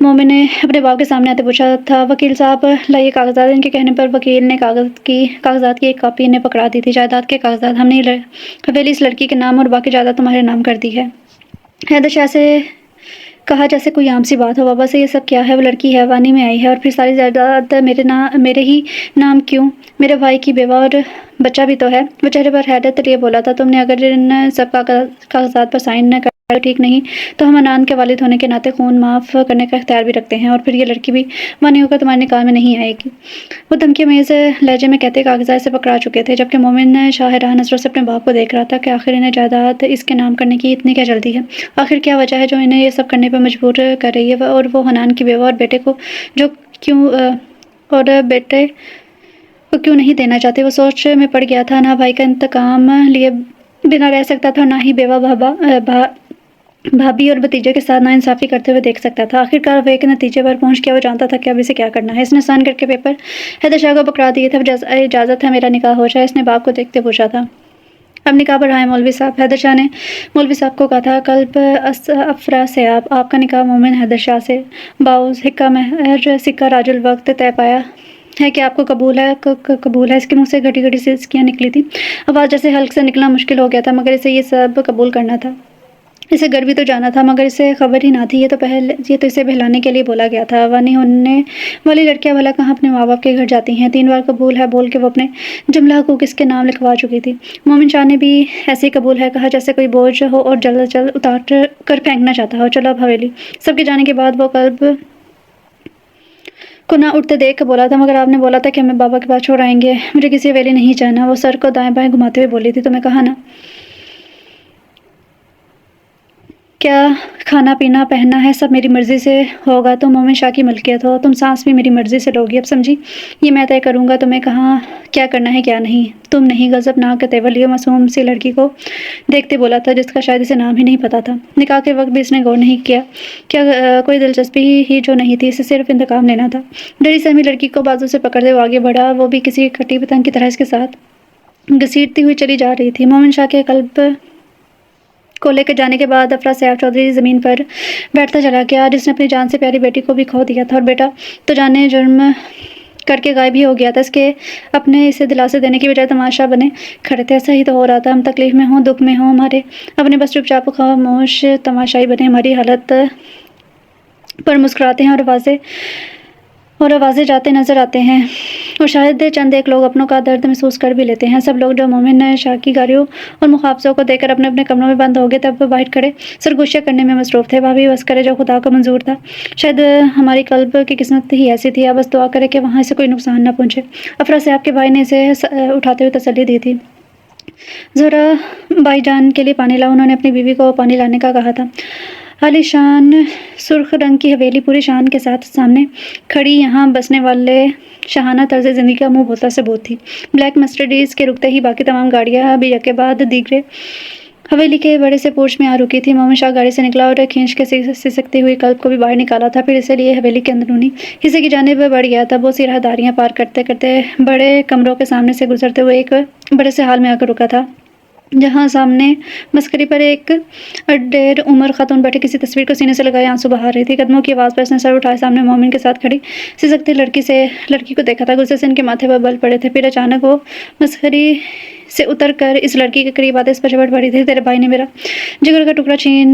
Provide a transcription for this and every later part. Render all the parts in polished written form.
مومن نے اپنے باپ کے سامنے آتے پوچھا تھا، وکیل صاحب لائیے کاغذات۔ ان کے کہنے پر وکیل نے کاغذات کی ایک کاپی انہیں پکڑا دی تھی۔ جائیداد کے کاغذات، ہم نے حویلی اس لڑکی کے نام اور باقی جائیداد تمہارے نام کر دی ہے۔ حیدر شاہ سے کہا جیسے کوئی عام سی بات ہو، بابا سے یہ سب کیا ہے؟ وہ لڑکی حیوانی میں آئی ہے اور پھر ساری جائیداد میرے ہی نام کیوں؟ میرے بھائی کی بیوہ اور بچہ بھی تو ہے۔ وہ چہرے پر حیرت لیے بولا تھا، تم نے اگر ان سب کاغذات پر سائن نہ کر ٹھیک نہیں تو ہم انان کے والد ہونے کے ناطے خون معاف کرنے کا اختیار بھی رکھتے ہیں، اور پھر یہ لڑکی بھی مانی ہو کر تمہارے نکاح میں نہیں آئے گی۔ وہ دھمکی میز لہجے میں کہتے کاغذات سے پکڑا چکے تھے، جبکہ مومن شاہ حیران نظروں سے اپنے باپ کو دیکھ رہا تھا کہ آخر انہیں جائیداد اس کے نام کرنے کی اتنی کیا جلدی ہے؟ آخر کیا وجہ ہے جو انہیں یہ سب کرنے پر مجبور کر رہی ہے؟ اور وہ حنان کی بیوہ اور بیٹے کو کیوں نہیں دینا چاہتے؟ وہ سوچ میں پڑ گیا تھا، نہ بھائی کا انتقام لیے بنا رہ سکتا تھا، نہ ہی بیوہ بھابھی اور بھتیجے کے ساتھ ناانصافی کرتے ہوئے دیکھ سکتا تھا۔ آخرکار وہ ایک نتیجے پر پہنچ گیا، وہ جانتا تھا کہ اب اسے کیا کرنا ہے۔ اس نے سائن کر کے پیپر حیدر شاہ کو پکڑا دیے تھے۔ اجازت ہے میرا نکاح ہو جائے؟ اس نے باپ کو دیکھتے پوچھا تھا۔ اب نکاح پڑھائیں مولوی صاحب، حیدر شاہ نے مولوی صاحب کو کہا تھا۔ قلب افرا سیاب، آپ کا نکاح مومن حیدر شاہ سے باؤز حکا مہر سکہ راج الوقت طے پایا ہے کہ آپ کو قبول ہے۔ اس کے منہ سے گھٹی گھٹی سسکیاں نکلی تھی، آواز جیسے حلق سے نکلنا مشکل ہو گیا تھا، مگر اسے یہ سب قبول کرنا تھا۔ اسے گھر بھی تو جانا تھا، مگر اسے خبر ہی نہ تھی۔ یہ تو اسے بہلانے کے لیے بولا گیا تھا۔ وانی ہونے والی لڑکیاں بھلا کہاں اپنے ماں باپ کے گھر جاتی ہیں؟ 3 بار قبول ہے بول کے وہ اپنے جملہ حقوق اس کے نام لکھوا چکی تھی۔ مومن شاہ نے بھی ایسے ہی قبول ہے کہا جیسے کوئی بوجھ ہو اور جلد اتار کر پھینکنا چاہتا ہو۔ چلو اب حویلی۔ سب کے جانے کے بعد وہ قلب کو نہ اٹھتے دیکھ کے بولا تھا، مگر آپ نے بولا تھا کہ ہمیں بابا کے پاس چھوڑ آئیں گے، مجھے کسی حویلی نہیں جانا۔ وہ سر کو دائیں بائیں گھماتے ہوئے بولی تھی، تمہیں کہا نا کیا کھانا پینا پہننا ہے سب میری مرضی سے ہوگا۔ تم مومن شاہ کی ملکیت ہو، تم سانس بھی میری مرضی سے لوگی، اب سمجھی؟ یہ میں طے کروں گا تمہیں کہاں کیا کرنا ہے کیا نہیں۔ تم نہیں غضب ناک کا تیور لیے معصوم سی لڑکی کو دیکھتے بولا تھا، جس کا شاید اسے نام ہی نہیں پتا تھا۔ نکاح کے وقت بھی اس نے غور نہیں کیا کوئی دلچسپی ہی جو نہیں تھی، اسے صرف انتقام لینا تھا۔ ڈری سہمی لڑکی کو بازو سے پکڑتے وہ آگے بڑھا، وہ بھی کسی کھٹی پتنگ کی طرح اس کے ساتھ گھسیٹتی ہوئی چلی جا رہی تھی۔ مومن شاہ کے قلب کو لے کر جانے کے بعد افرا سیاب چودھری زمین پر بیٹھتا چلا گیا۔ آج اس نے اپنی جان سے پیاری بیٹی کو بھی کھو دیا تھا، اور بیٹا تو جانے جرم کر کے غائب ہی ہو گیا تھا۔ اس کے اپنے اسے دلاسے دینے کی بجائے تماشا بنے کھڑے تھے۔ ایسا ہی تو ہو رہا تھا، ہم تکلیف میں ہوں دکھ میں ہوں، ہمارے اپنے بس چپ چاپ خاموش تماشائی بنے ہماری حالت پر مسکراتے ہیں اور آوازیں جاتے نظر آتے ہیں، اور شاید چند ایک لوگ اپنوں کا درد محسوس کر بھی لیتے ہیں۔ سب لوگ جو مومن شاہ کی گاریوں اور مخاوضوں کو دیکھ کر اپنے اپنے کمروں میں بند ہو گئے تھے، اب باہر کھڑے سرگوشیاں کرنے میں مصروف تھے۔ بھابھی بس کرے جو خدا کو منظور تھا، شاید ہماری قلب کی قسمت ہی ایسی تھی، اب بس دعا کرے کہ وہاں اسے کوئی نقصان نہ پہنچے۔ افرا صاحب کے بھائی نے اسے اٹھاتے ہوئے تسلی دی تھی، زہرا بھائی جان کے لیے پانی لاؤ۔ انہوں نے اپنی بیوی کو پانی لانے کا کہا تھا۔ عالی شان سرخ رنگ کی حویلی پوری شان کے ساتھ سامنے کھڑی، یہاں بسنے والے شاہانہ طرز زندگی کا منہ بولتا ثبوت تھی۔ بلیک مرسیڈیز کے رکتے ہی باقی تمام گاڑیاں بھی یکے بعد دیگرے حویلی کے بڑے سے پورچ میں آ رکی تھی۔ مومن شاہ گاڑی سے نکلا اور کھینچ کے سسکتی ہوئی قلب کو بھی باہر نکالا تھا، پھر اسے لیے حویلی کے اندرونی حصے کی جانب بڑھ گیا تھا۔ بہت سی راہداریاں پار کرتے کرتے بڑے کمروں کے سامنے سے گزرتے ہوئے ایک بڑے سے ہال میں آ کر رکا تھا، جہاں سامنے مسکری پر ایک ڈھیر عمر خاتون بیٹھی کسی تصویر کو سینے سے لگائے آنسو بہا رہی تھی۔ قدموں کی آواز پر اس نے سر اٹھائے سامنے مومن کے ساتھ کھڑی سسکتی لڑکی کو دیکھا تھا۔ غصے سے ان کے ماتھے پر بل پڑے تھے، پھر اچانک وہ مسخری سے اتر کر اس لڑکی کے قریب آتے اس پر جھپٹ پڑی تھی۔ تیرے بھائی نے میرا جگر کا ٹکڑا چھین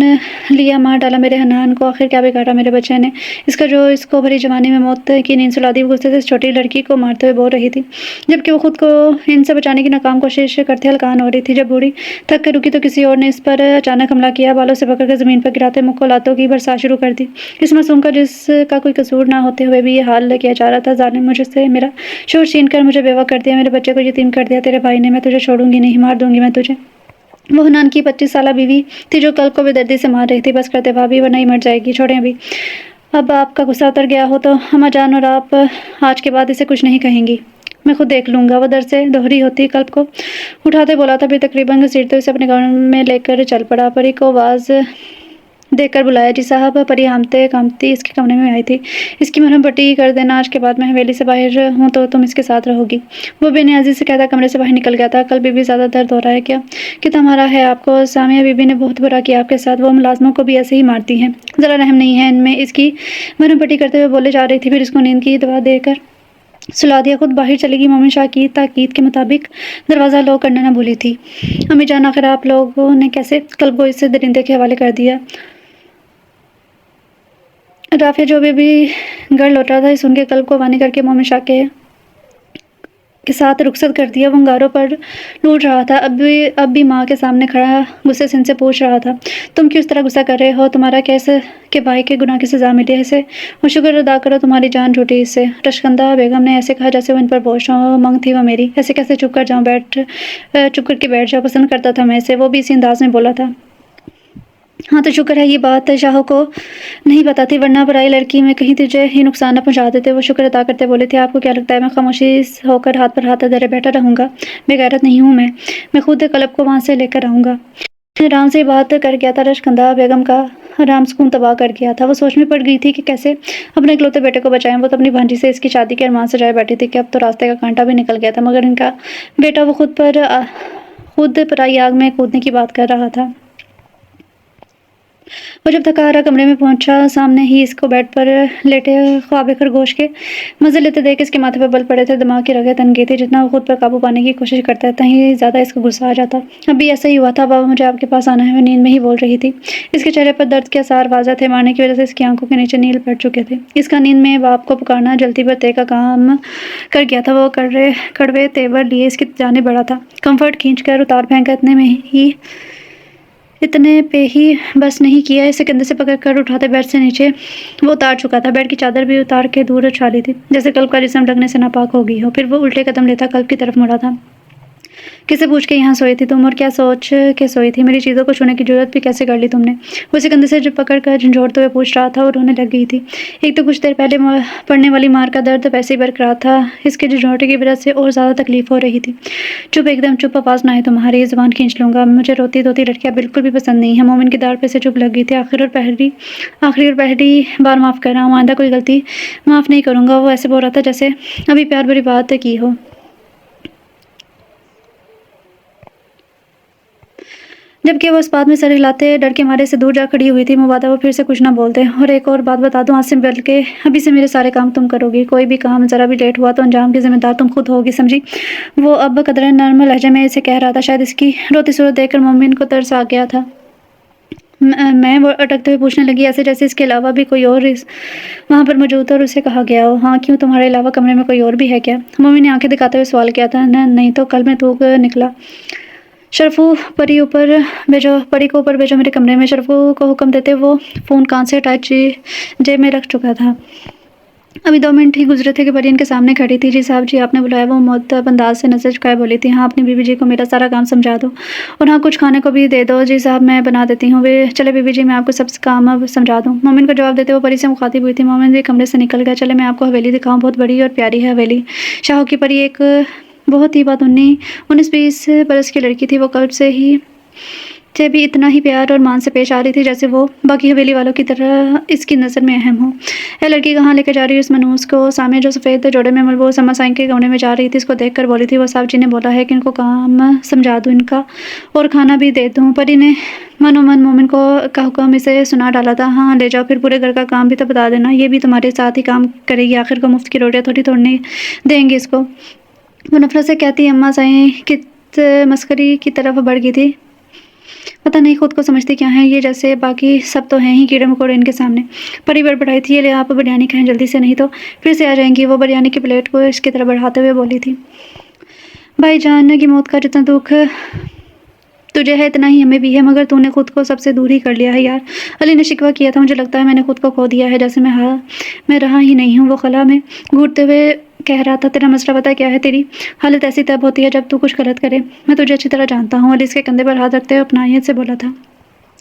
لیا، مار ڈالا میرے حنان کو، آخر کیا بگاڑا میرے بچے نے اس کو بھری جوانی میں موت کی نیند سلا دی۔ وہ غصے سے اس چھوٹی لڑکی کو مارتے ہوئے بول رہی تھی، جبکہ وہ خود کو ان سے بچانے کی ناکام کوشش کرتے ہلکان ہو رہی تھی۔ جب بوڑھی تھک کر رکی تو کسی اور نے اس پر اچانک حملہ کیا، بالوں سے پکڑ کر زمین پر گراتے منہ کو لاتوں کی برسات شروع کر دی۔ اس معصوم کا، جس کا کوئی قصور نہ ہوتے ہوئے بھی یہ حال کیا جا رہا تھا۔ ظالم، مجھ سے میرا شوہر چھین کر مجھے بیوہ کر دیا، میرے بچے کو یتیم کر دیا تیرے بھائی نے، میں تجھے چھوڑوں گی نہیں، مار دوں گی میں تجھے۔ وہ حنان کی 25 سالہ بیوی تھی جو قلب کو بے دردی سے مار رہی تھی۔ بس کرتے بھابھی، ورنہ ہی مر جائے گی، چھوڑیں ابھی۔ اب آپ کا غصہ اتر گیا ہو تو اماں جان اور آپ آج کے بعد اسے کچھ نہیں کہیں گی، میں خود دیکھ لوں گا۔ وہ در سے دوہری ہوتی قلب کو اٹھاتے بولا تھا، پھر تقریباً گھسیٹتے اسے اپنے کمرے میں لے کر چل پڑا۔ پری کو آواز دیکھ کر بلایا۔ جی صاحب، پری ہامتے کامتی اس کے کمرے میں آئی تھی۔ اس کی مرہم پٹی کر دینا، آج کے بعد میں حویلی سے باہر ہوں تو تم اس کے ساتھ رہو گی۔ وہ بے نیازی سے کہتا کمرے سے باہر نکل گیا تھا۔ کل بی بی زیادہ درد ہو رہا ہے کیا؟ کتنا مارا ہے آپ کو؟ سامیہ بی بی نے بہت برا کیا آپ کے ساتھ، وہ ملازموں کو بھی ایسے ہی مارتی ہیں، ذرا رحم نہیں ہے ان میں۔ اس کی مرہم پٹی کرتے ہوئے بولے جا رہی تھی، پھر اس کو نیند کی دوا دے کر سلا دیا، خود باہر چلی گئی۔ مومن شاہ کی تاکید کے مطابق دروازہ لاک کرنا نہ بھولی تھی۔ امی جان، آخر آپ لوگوں نے کیسے کلب کو اس درندے کے حوالے کر دیا؟ رافعہ جو بھی گھر لوٹ رہا تھا، سن کے کلب کو وانی کر کے مومن شاہ کے ساتھ رخصت کر دیا۔ وہ انگاروں پر لوٹ رہا تھا، اب بھی ماں کے سامنے کھڑا غصے سے ان سے پوچھ رہا تھا، تم کیوں اس طرح غصہ کر رہے ہو؟ تمہارا کیسے کہ بھائی کے گناہ کی سزا ملی ہے اسے، اور شکر ادا کرو تمہاری جان چھوٹی اس سے۔ رشکندہ بیگم نے ایسے کہا جیسے وہ ان پر بوجھ منگ تھی وہ میری۔ ایسے کیسے چپ کر کے بیٹھ جاؤ، پسند کرتا تھا میں اسے، وہ بھی اسی انداز میں بولا تھا۔ ہاں تو شکر ہے یہ بات شاہو کو نہیں پتا تھی، ورنہ پرائی لڑکی میں کہیں تجھے ہی نقصان نہ پہنچا دیتے۔ وہ شکر ادا کرتے بولے تھے، آپ کو کیا لگتا ہے میں خاموشی ہو کر ہاتھ پر ہاتھ دھرے بیٹھا رہوں گا؟ بے غیرت نہیں ہوں میں خود کلب کو وہاں سے لے کر آؤں گا۔ آرام سے بات کر گیا تھا، رشکندہ بیگم کا آرام سکون تباہ کر گیا تھا۔ وہ سوچ میں پڑ گئی تھی کہ کیسے اپنے اکلوتے بیٹے کو بچائیں۔ وہ تو اپنی بھانجی سے اس کی شادی کے ارمان سجائے بیٹھی تھی کہ اب تو راستے کا کانٹا بھی نکل گیا تھا، مگر ان کا بیٹا وہ خود پرائی آگ میں کودنے کی بات کر رہا تھا۔ وہ جب تھکا ہارا کمرے میں پہنچا، سامنے ہی اس کو بیڈ پر لیٹے خواب خرگوش کے مزے لیتے دیکھ اس کے ماتھے پر بل پڑے تھے، دماغ کی رگیں تن گئی تھی۔ جتنا وہ خود پر قابو پانے کی کوشش کرتا تھا ہی زیادہ اس کو غصہ آ جاتا۔ اب بھی ایسا ہی ہوا تھا، بابا مجھے آپ کے پاس آنا ہے، وہ نیند میں ہی بول رہی تھی۔ اس کے چہرے پر درد کے آثار واضح تھے، مارنے کی وجہ سے اس کی آنکھوں کے نیچے نیل پڑ چکے تھے۔ اس کا نیند میں باپ کو پکارنا جلدی پر طے کا کام کر گیا تھا۔ وہ کڑوے تیور لیے اس کی جانب بڑھا تھا، کمفرٹ کھینچ کر اتار پھینک کر اتنے پہ ہی بس نہیں کیا، اسے کندھے سے پکڑ کر اٹھاتے بیڈ سے نیچے وہ اتار چکا تھا۔ بیڈ کی چادر بھی اتار کے دور اچھا لی تھی، جیسے کلب کا جسم ڈھکنے سے ناپاک ہو گئی ہو۔ پھر وہ الٹے قدم لیتا کلب کی طرف مڑا تھا۔ کسے پوچھ کے یہاں سوئی تھی تم، اور کیا سوچ کے سوئی تھی؟ میری چیزوں کو چھونے کی جرات بھی کیسے کر لی تم نے؟ وہ اسے کندھے سے پکڑ کر جھنجھوڑتے ہوئے پوچھ رہا تھا، اور رونے لگ گئی تھی۔ ایک تو کچھ دیر پہلے پڑنے والی مار کا درد ویسے ہی برقرار تھا، اس کے جھنجھوڑے کی وجہ سے اور زیادہ تکلیف ہو رہی تھی۔ چپ، ایک دم چپ، آواز نہ آئے تمہاری، زبان کھینچ لوں گا۔ مجھے روتی دھوتی لڑکیاں بالکل بھی پسند نہیں ہیں۔ مومن کی داڑھ پہ سے چپ لگ گئی تھی۔ آخری اور پہلی بار معاف کر رہا ہوں، آئندہ کوئی غلطی معاف نہیں کروں گا۔ وہ ایسے بول رہا تھا جیسے ابھی پیار بری بات کی ہو۔ جبکہ وہ اس بات میں سر ہلاتے ڈر کے مارے سے دور جا کھڑی ہوئی تھی۔ مبادہ وہ پھر سے کچھ نہ بولتے۔ اور ایک اور بات بتا دوں عاصم، بلکہ ابھی سے میرے سارے کام تم کرو گی، کوئی بھی کام ذرا بھی لیٹ ہوا تو انجام کی ذمہ دار تم خود ہوگی، سمجھی؟ وہ اب قدرے نرم لہجے میں اسے کہہ رہا تھا، شاید اس کی روتی صورت دیکھ کر مومن کو ترس آ گیا تھا۔ وہ اٹکتے ہوئے پوچھنے لگی، ایسے جیسے اس کے علاوہ بھی کوئی اور وہاں پر موجود تھا اور اسے کہا گیا ہو۔ ہاں کیوں، تمہارے علاوہ کمرے میں کوئی اور بھی ہے کیا؟ مومن نے آنکھیں دکھاتے ہوئے سوال کیا تھا۔ نہیں تو کل میں تھوک نکلا۔ شرفو، پری کو اوپر بھیجو میرے کمرے میں۔ شرفو کو حکم دیتے وہ فون کان سے ہٹائے جیب میں رکھ چکا تھا۔ ابھی 2 منٹ ہی گزرے تھے کہ پری ان کے سامنے کھڑی تھی۔ جی صاحب جی، آپ نے بلایا؟ وہ مؤدب انداز سے نظر چکائے بولی تھی۔ ہاں، اپنی بیوی جی کو میرا سارا کام سمجھا دو، اور ہاں کچھ کھانے کو بھی دے دو۔ جی صاحب میں بنا دیتی ہوں۔ چلے بیوی جی، میں آپ کو سب کام اب سمجھا دوں۔ مومن کو جواب دیتے وہ پری سے مخاطب ہوئی تھی۔ مومن بھی کمرے سے نکل گیا۔ چلے میں آپ کو حویلی دکھاؤں، بہت بڑی اور پیاری ہے حویلی۔ شاہو کی پری ایک بہت ہی بات 19-20 برس کی لڑکی تھی۔ وہ کلب سے بھی اتنا ہی پیار اور مان سے پیش آ رہی تھی جیسے وہ باقی حویلی والوں کی طرح اس کی نظر میں اہم ہو۔ اے لڑکی، کہاں لے کے جا رہی ہے اس منوس کو؟ سامیہ جو سفید جوڑے میں ملبوس اما سائیں کے کمرے میں جا رہی تھی، اس کو دیکھ کر بولی تھی، وہ صاحب جی نے بولا ہے کہ ان کو کام سمجھا دوں ان کا، اور کھانا بھی دے دوں۔ پری نے من مومن کا حکم اسے سنا ڈالا تھا۔ ہاں لے جاؤ، پھر پورے گھر کا کام بھی تو بتا دینا، یہ بھی تمہارے ساتھ ہی کام کرے گی، آخر کو مفت کی روٹیاں تھوڑی توڑنے دیں گے اس کو۔ وہ نفرت سے کہتی اما سائیں کت مسخری کی طرف بڑھ گئی تھی۔ پتہ نہیں خود کو سمجھتی کیا ہیں یہ، جیسے باقی سب تو ہیں ہی کیڑے مکوڑے ان کے سامنے۔ پری بڑبڑائی تھی، یہ لے آپ بریانی کھائیں جلدی سے، نہیں تو پھر سے آ جائیں گی۔ وہ بریانی کی پلیٹ کو اس کی طرف بڑھاتے ہوئے بولی تھی، بھائی جان کی موت کا جتنا دکھ تجھے ہے اتنا ہی ہمیں بھی ہے، مگر تو نے خود کو سب سے دور ہی کر لیا ہے یار۔ علی نے شکوہ کیا تھا، مجھے لگتا ہے میں نے خود کو کھو دیا ہے، جیسے میں رہا ہی نہیں ہوں۔ وہ خلا میں گھوٹتے ہوئے کہہ رہا تھا، تیرا مسئلہ پتہ کیا ہے؟ تیری حالت ایسی تب ہوتی ہے جب تو کچھ غلط کرے، میں تجھے اچھی طرح جانتا ہوں۔ علی اس کے کندھے پر ہاتھ رکھتے ہوئے اپنائیت سے بولا تھا،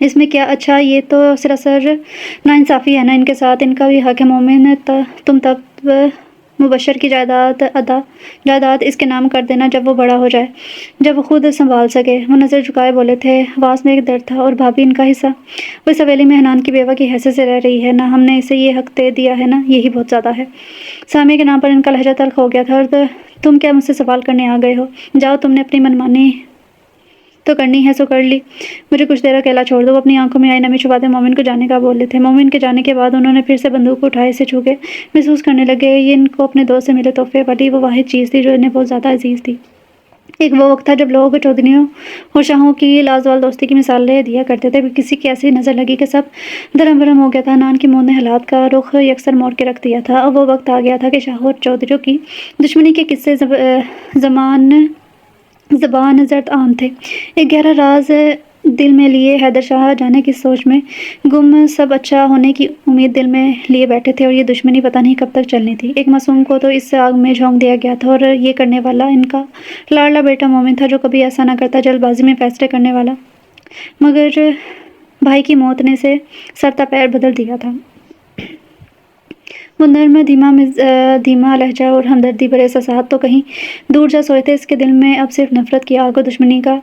اس میں کیا اچھا، یہ تو سراسر ناانصافی ہے نا ان کے ساتھ، ان کا بھی حق ہے۔ مومن تم تب مبشر کی جائیداد اس کے نام کر دینا جب وہ بڑا ہو جائے، جب وہ خود سنبھال سکے۔ وہ نظر جھکائے بولے تھے، آواز میں ایک درد تھا۔ اور بھابھی ان کا حصہ؟ وہ اس حویلی میں حنان کی بیوہ کی حیثیت سے رہ رہی ہے نا، ہم نے اسے یہ حق دے دیا ہے نا، یہی بہت زیادہ ہے۔ سامیہ کے نام پر ان کا لہجہ تلخ ہو گیا تھا۔ اور تم کیا مجھ سے سوال کرنے آ گئے ہو؟ جاؤ، تم نے اپنی منمانی تو کرنی ہے سو کر لی، مجھے کچھ دیر اکیلا چھوڑ دو۔ وہ اپنی آنکھوں میں آئی نمی چھپاتے مومن کو جانے کا بولے تھے۔ مومن کے جانے کے بعد انہوں نے پھر سے بندوق اٹھائی، اسے چھو کے محسوس کرنے لگے یہ ان کو اپنے دوست سے ملے تحفے والی وہ واحد چیز تھی جو انہیں بہت زیادہ عزیز تھی۔ ایک وہ وقت تھا جب لوگ چودھریوں اور شاہوں کی لازوال دوستی کی مثالیں دیا کرتے تھے، کسی کی ایسی نظر لگی کہ سب درہم برہم ہو گیا تھا۔ حنان کی موت نے حالات کا رخ یکسر موڑ کے رکھ دیا تھا۔ اب وہ وقت آ گیا تھا کہ شاہوں اور چودھریوں کی دشمنی کے قصے زبان زرد عام تھے۔ ایک گہرا راز دل میں لیے حیدر شاہ جانے کی سوچ میں گم، سب اچھا ہونے کی امید دل میں لیے بیٹھے تھے، اور یہ دشمنی پتہ نہیں کب تک چلنی تھی۔ ایک معصوم کو تو اس آگ میں جھونک دیا گیا تھا، اور یہ کرنے والا ان کا لاڈلا بیٹا مومن تھا، جو کبھی ایسا نہ کرتا، جلد بازی میں فیصلے کرنے والا۔ مگر بھائی کی موت نے اسے سر تا پیر بدل دیا تھا۔ وہ نرم دھیما لہجہ اور ہمدردی بھرے احساسات تو کہیں دور جا سوئے تھے، اس کے دل میں اب صرف نفرت کی آگ اور دشمنی کا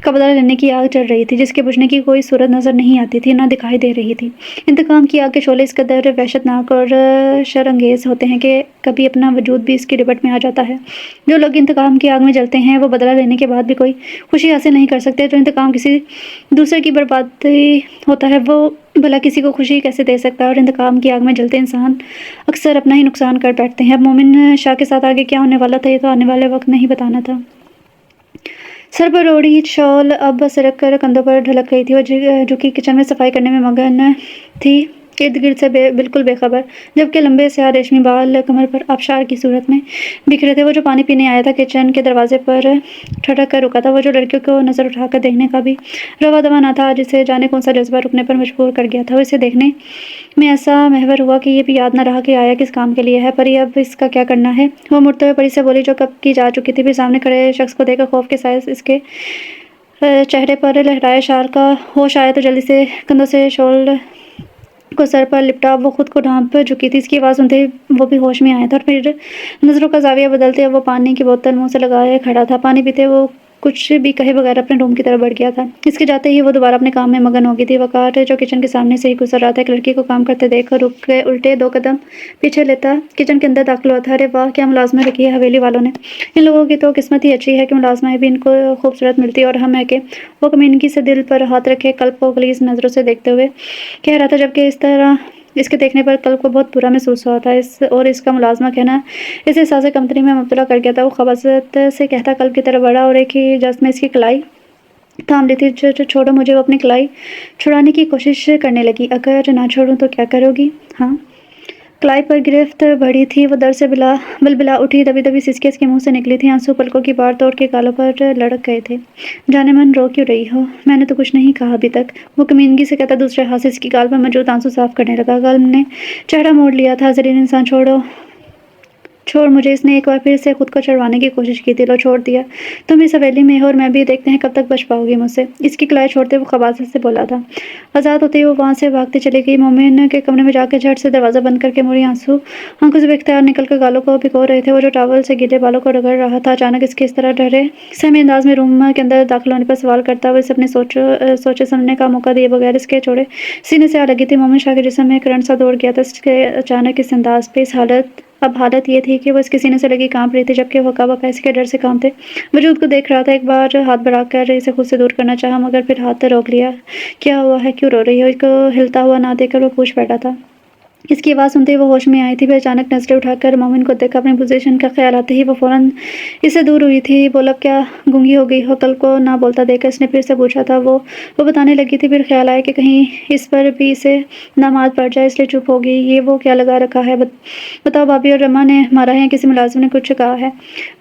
بدلہ لینے کی آگ جل رہی تھی، جس کے بجھنے کی کوئی صورت نظر نہیں آتی تھی، نہ دکھائی دے رہی تھی۔ انتقام کی آگ کے شعلے اس قدر وحشتناک اور شرانگیز ہوتے ہیں کہ کبھی اپنا وجود بھی اس کی ربٹ میں آ جاتا ہے۔ جو لوگ انتقام کی آگ میں جلتے ہیں وہ بدلہ لینے کے بعد بھی کوئی خوشی حاصل نہیں کر سکتے۔ جو انتقام کسی دوسرے کی بربادی ہوتا ہے وہ بھلا کسی کو خوشی کیسے دے سکتا ہے؟ اور انتقام کی آگ میں جلتے انسان اکثر اپنا ہی نقصان کر بیٹھتے ہیں۔ اب مومن شاہ کے ساتھ آگے کیا ہونے والا تھا، یہ تو آنے والے وقت نہیں بتانا تھا۔ سر پر اوڑھی شال اب سرک کر کندھوں پر ڈھلک گئی تھی۔ وہ جھکی کچن میں صفائی کرنے میں مگن تھی، ارد گرد سے بالکل بے خبر، جبکہ لمبے سیاہ ریشمی بال کمر پر آبشار کی صورت میں بکھرے تھے۔ وہ جو پانی پینے آیا تھا کچن کے دروازے پر ٹھٹک کر رکا تھا، وہ جو لڑکیوں کو نظر اٹھا کر دیکھنے کا بھی روا دوا نہ تھا، آج اسے جانے کون سا جذبہ رکنے پر مجبور کر گیا تھا۔ وہ اسے دیکھنے میں ایسا محور ہوا کہ یہ بھی یاد نہ رہا کہ آیا کس کام کے لیے ہے۔ پری، اب اس کا کیا کرنا ہے؟ وہ مڑتے ہوئے پری سے بولی جو کب کی جا چکی تھی۔ پھر سامنے کھڑے شخص کو دیکھ کر خوف کے سائے اس کے چہرے پر لہرائے۔ شال کا ہوش آیا تو جلدی سے کندھوں سے شال کو سر پر لپٹا۔ وہ خود کو ڈھانپ چکی تھی، اس کی آواز سنتے ہی وہ بھی ہوش میں آیا تھا، اور پھر نظروں کا زاویہ بدلتے وہ پانی کی بوتل منہ سے لگائے کھڑا تھا۔ پانی پیتے وہ کچھ بھی کہے بغیر اپنے روم کی طرف بڑھ گیا تھا۔ اس کے جاتے ہی وہ دوبارہ اپنے کام میں مگن ہو گئی تھی۔ وقار جو کچن کے سامنے سے ہی گزر رہا تھا، ایک لڑکی کو کام کرتے دیکھ کر رک کے الٹے 2 قدم پیچھے لیتا کچن کے اندر داخل ہوا تھا۔ ارے واہ، کیا ملازمت رکھی ہے حویلی والوں نے! ان لوگوں کی تو قسمت ہی اچھی ہے کہ ملازمائیں بھی ان کو خوبصورت ملتی، اور ہم ہے کہ وہ کمینگی سے دل پر ہاتھ رکھے قلب کو غلیظ نظروں سے دیکھتے ہوئے کہہ رہا تھا، جبکہ اس کے دیکھنے پر قلب کو بہت برا محسوس ہوا تھا، اور اس کا ملازمہ کہنا اسے احساس کمتری میں مبتلا کر گیا تھا۔ وہ خباثت سے کہتا قلب کی طرف بڑھا اور ایک ہی جست میں اس کی کلائی تھام لی تھی۔ چھوڑو مجھے۔ وہ اپنی کلائی چھڑانے کی کوشش کرنے لگی۔ اگر نہ چھوڑوں تو کیا کرو گی؟ ہاں؟ کلائی پر گرفت بڑھی تھی، وہ درد سے بلبلا اٹھی، دبی دبی سسکیاں اس کے منہ سے نکلی تھیں، آنسو پلکوں کی بار توڑ کے گالوں پر لڑک گئے تھے۔ جانے من رو کیوں رہی ہو؟ میں نے تو کچھ نہیں کہا ابھی تک، وہ کمینگی سے کہتا دوسرے ہاتھ سے اس کی گال پر موجود آنسو صاف کرنے لگا۔ قلب نے چہرہ موڑ لیا تھا۔ زرین انسان، چھوڑ مجھے۔ اس نے ایک بار پھر سے خود کو چھڑوانے کی کوشش کی تھی۔ لو چھوڑ دیا۔ تم اس حویلی میں ہو اور میں بھی، دیکھتے ہیں کب تک بچ پاؤ گی مجھ سے۔ اس کی کلائی چھوڑتے وہ خباثت سے بولا تھا۔ آزاد ہوتے ہی وہ وہاں سے بھاگتی چلی گئی۔ مومن کے کمرے میں جا کے جھٹ سے دروازہ بند کر کے موری آنسو آنکھوں سے بے اختیار نکل کر گالوں کو بھگو رہے تھے۔ وہ جو ٹاول سے گیلے بالوں کو رگڑ رہا تھا، اچانک اس کے اس طرح ڈرے سہمے انداز میں روم کے اندر داخل ہونے پر سوال کرتا ہوا اسے اپنے سوچے سمجھنے کا موقع دیے بغیر اس کے چوڑے سینے سے آ لگی تھی۔ مومن شاہ کے جسم میں کرنٹ سا دوڑ گیا تھا اس کے اچانک اس انداز پہ۔ اب حالت یہ تھی کہ وہ اس کے سینے سے لگی کانپ رہی تھی، جبکہ وہ بقا اس کے ڈر سے کانپتے وجود کو دیکھ رہا تھا۔ ایک بار ہاتھ بڑھا کر اسے خود سے دور کرنا چاہا، مگر پھر ہاتھ روک لیا۔ کیا ہوا ہے؟ کیوں رو رہی ہو؟ اس کو ہلتا ہوا نہ دیکھ کر وہ پوچھ بیٹھا تھا۔ اس کی آواز سنتے ہی وہ ہوش میں آئی تھی۔ پھر اچانک نظریں اٹھا کر مومن کو دیکھا۔ اپنی پوزیشن کا خیال آتے ہی وہ فوراً اس سے دور ہوئی تھی۔ بولا، کیا گونگی ہو گئی ہو؟ کل کو نہ بولتا دیکھ کر اس نے پھر سے پوچھا تھا۔ وہ بتانے لگی تھی، پھر خیال آیا کہ کہیں اس پر بھی اسے نامات پڑ جائے، اس لیے چپ ہو گئی۔ یہ وہ کیا لگا رکھا ہے؟ بتاؤ، بھابھی اور رما نے مارا ہے یا کسی ملازم نے کچھ کہا ہے؟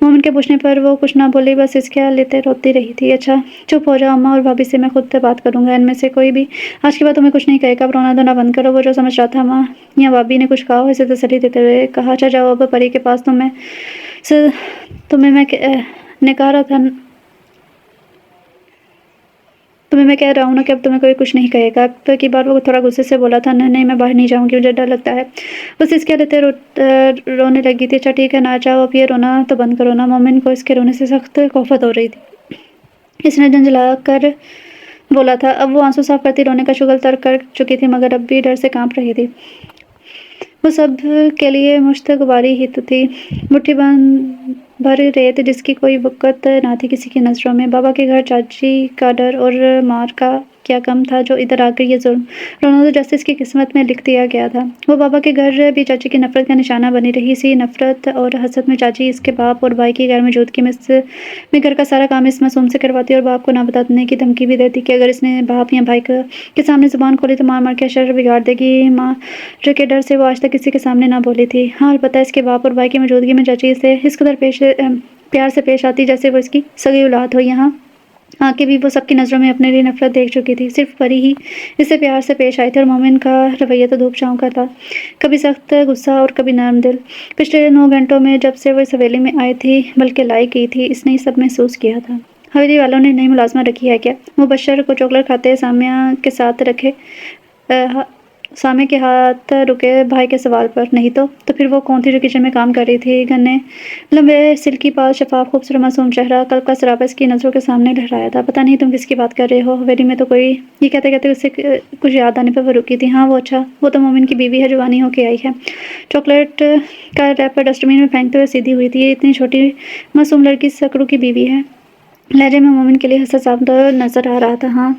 مومن کے پوچھنے پر وہ کچھ نہ بولی، بس اس کے لیتے روتی رہی تھی۔ اچھا چپ ہو جاؤ اماں اور بھابھی سے میں خود بات کروں گا، ان میں سے کوئی بھی آج کے بعد تمہیں کچھ نہیں کہے گا۔ اب رونا دھونا بند کرو۔ وہ جو سمجھ رہا تھا ماں یا بھابھی نے کچھ کہا ہو، اسے تسلی دیتے ہوئے کہا، اچھا جاؤ اب پری کے پاس، تمہیں میں نے کہا رہا تھا تمہیں میں کہہ رہا ہوں نا کہ اب تمہیں کوئی کچھ نہیں کہے گا۔ اب کی بار وہ تھوڑا غصے سے بولا تھا، نہیں میں باہر نہیں جاؤں گی، مجھے ڈر لگتا ہے۔ بس اس کے لیتے رونے لگی تھی۔ اچھا ٹھیک ہے نہ جاؤ، اب یہ رونا تو بند کرو نا۔ مومن کو اس کے رونے سے سخت کوفت ہو رہی تھی۔ اس نے جھنجھلا کر بولا تھا۔ اب وہ آنسو صاف کرتی رونے کا شغل ترک کر چکی تھی، مگر اب بھی ڈر سے کانپ رہی تھی۔ وہ سب کے لیے مشت غباری ہی تو تھی، مٹھی بھر ریت جس کی کوئی بکت نہ تھی کسی کی نظروں میں۔ بابا کے گھر چاچی کا ڈر اور مار کا کیا کم تھا جو ادھر آ کر یہ ظلم رونا تو جیسے اس کی قسمت میں لکھ دیا گیا تھا۔ وہ بابا کے گھر بھی چاچی کی نفرت کا نشانہ بنی رہی، اسی نفرت اور حسد میں چاچی اس کے باپ اور بھائی کی غیر موجودگی میں گھر کا سارا کام اس معصوم سے کرواتی اور باپ کو نہ بتانے کی دھمکی بھی دیتی کہ اگر اس نے باپ یا بھائی کے سامنے زبان کھولی تو مار مار کے شر بگاڑ دے گی۔ مار کے ڈر سے وہ آج تک کسی کے سامنے نہ بولی تھی۔ ہاں البتہ اس کے باپ اور بھائی کی موجودگی میں چاچی اسے اس قدر پیار سے پیش آتی جیسے وہ اس کی سگی اولاد ہو۔ یہاں آ کے بھی وہ سب کی نظروں میں اپنے لیے نفرت دیکھ چکی تھی، صرف پری ہی اسے پیار سے پیش آئی تھی، اور مومن کا رویہ تو دھوپ چھاؤں کا تھا، کبھی سخت غصہ اور کبھی نرم دل۔ پچھلے 9 گھنٹوں میں جب سے وہ اس حویلی میں آئی تھی بلکہ لائی گئی تھی، اس نے یہ سب محسوس کیا تھا۔ حویلی والوں نے نئی ملازمہ رکھی ہے کیا؟ مبشر کو چاکلیٹ کھاتے سامع کے ہاتھ رکے بھائی کے سوال پر۔ نہیں تو پھر وہ کون تھی جو کچن میں کام کر رہی تھی؟ گنے لمبے سلکی بال، شفاف خوبصورت معصوم چہرہ، کل کا سراپا اس کی نظروں کے سامنے لہرایا تھا۔ پتہ نہیں تم کس کی بات کر رہے ہو؟ حویلی میں تو کوئی… یہ کہتے کہتے اسے کچھ یاد آنے پر وہ رکی تھی۔ ہاں وہ اچھا، وہ تو مومن کی بیوی ہے، جوانی ہو کے آئی ہے۔ چاکلیٹ کا ریپر ڈسٹ بین میں پھینکتے ہوئے سیدھی ہوئی تھی۔ یہ اتنی چھوٹی معصوم لڑکی سکڑو کی بیوی ہے؟ لہجے میں مومن کے لیے حسد صاف نظر آ رہا تھا۔ ہاں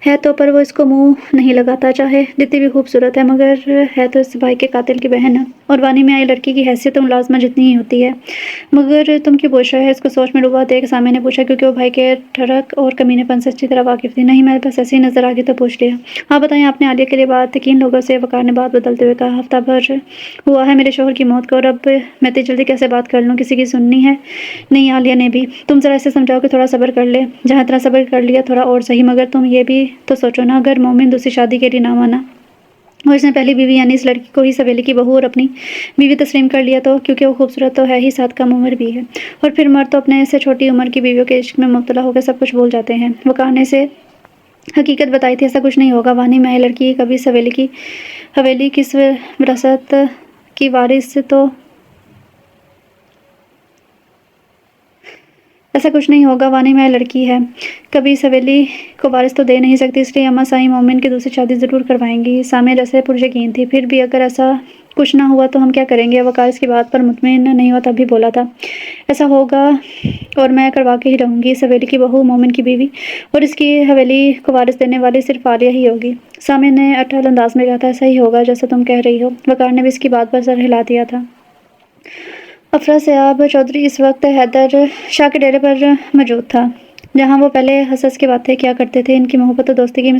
ہے تو، پر وہ اس کو منہ نہیں لگاتا، چاہے جتنی بھی خوبصورت ہے، مگر ہے تو اس بھائی کے قاتل کی بہن، اور وانی میں آئی لڑکی کی حیثیت تو ملازمہ جتنی ہی ہوتی ہے۔ مگر تم کیوں پوچھ رہے ہے؟ اس کو سوچ میں ڈوبا دیکھ سامع نے پوچھا، کیونکہ وہ بھائی کے ٹھڑک اور کمینے پن سے اچھی طرح واقف تھی۔ نہیں میں بس ایسے ہی نظر آ گئی تو پوچھ لیا۔ آپ بتائیں، آپ نے عالیہ کے لیے بات کی ان لوگوں سے؟ وقار نے بات بدلتے ہوئے کہا۔ ہفتہ بھر ہوا ہے میرے شوہر کی موت کو، اور اب میں اتنی جلدی کیسے بات کر لوں؟ کسی کی سننی ہے؟ نہیں عالیہ نے بھی۔ تم ذرا اسے سمجھاؤ کہ تھوڑا صبر کر لے۔ جہاں اتنا صبر کر لیا تھوڑا اور صحیح، مگر تم یہ بھی تو سوچو نا، اگر مومن دوسری شادی کے لیے نہ مانا اور اس نے پہلی بیوی یعنی اس لڑکی کو ہی اس حویلی کی بہو اور اپنی بیوی تسلیم کر لیا تو؟ کیونکہ وہ خوبصورت تو ہے ہی، ساتھ کم عمر بھی ہے، اور پھر مرد تو اپنے سے چھوٹی عمر کی بیویوں کے عشق میں مبتلا ہو کے سب کچھ بھول جاتے ہیں۔ وقار نے اسے حقیقت بتائی تھی، ایسا کچھ نہیں ہوگا۔ وانی میں آئی لڑکی کبھی اس حویلی کی وراثت کی وارث تو… ایسا کچھ نہیں ہوگا، وانی میں لڑکی ہے، کبھی اس حویلی کو وارث تو دے نہیں سکتی، اس لیے اماں سائیں مومن کی دوسری شادی ضرور کروائیں گی۔ سامع جیسے پریقین تھی۔ پھر بھی اگر ایسا کچھ نہ ہوا تو ہم کیا کریں گے؟ وقار اس کی بات پر مطمئن نہیں ہوا تب بھی بولا تھا، ایسا ہوگا اور میں کروا کے ہی رہوں گی۔ اس حویلی کی بہو، مومن کی بیوی، اور اس کی حویلی کو وارث دینے والی صرف عالیہ ہی ہوگی۔ سامع نے اٹل انداز میں کہا تھا۔ ایسا ہی ہوگا جیسا تم کہہ رہی ہو۔ وقار نے بھی اس کی بات پر سر ہلا دیا تھا۔ افراسیاب چودھری اس وقت حیدر شاہ کے ڈیرے پر موجود تھا، جہاں وہ پہلے حصص کی باتیں کیا کرتے تھے۔ ان کی محبت اور دوستی کی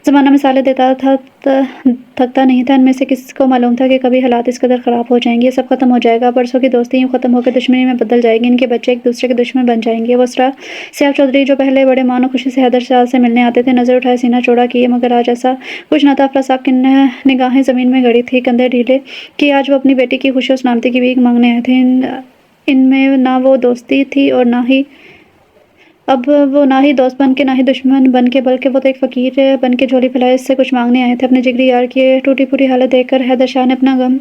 زمانہ مثالیں دیتا تھا، تھکتا نہیں تھا۔ ان میں سے کس کو معلوم تھا کہ کبھی حالات اس قدر خراب ہو جائیں گے؟ یہ سب ختم ہو جائے گا، برسوں کی دوستی یوں ختم ہو کے دشمنی میں بدل جائے گی، ان کے بچے ایک دوسرے کے دشمن بن جائیں گے۔ وہ افراسیاب چودھری جو پہلے بڑے مان و خوشی سے حیدر شاہ سے ملنے آتے تھے، نظر اٹھائے سینہ چوڑا کیے، مگر آج ایسا کچھ نہ تھا۔ افراسیاب کی نگاہیں زمین میں گڑی تھیں، کندھے ڈھیلے کیے آج وہ اپنی بیٹی کی خوشی اور سلامتی کی بھیک مانگنے آئے تھے۔ ان میں نہ وہ دوستی تھی اور نہ ہی دوست بن کے، نہ ہی دشمن بن کے، بلکہ وہ تو ایک فقیر بن کے جھولی پھیلائے اس سے کچھ مانگنے آئے تھے۔ اپنے جگری یار کی ٹوٹی پھوٹی حالت دیکھ کر حیدر شاہ نے اپنا غم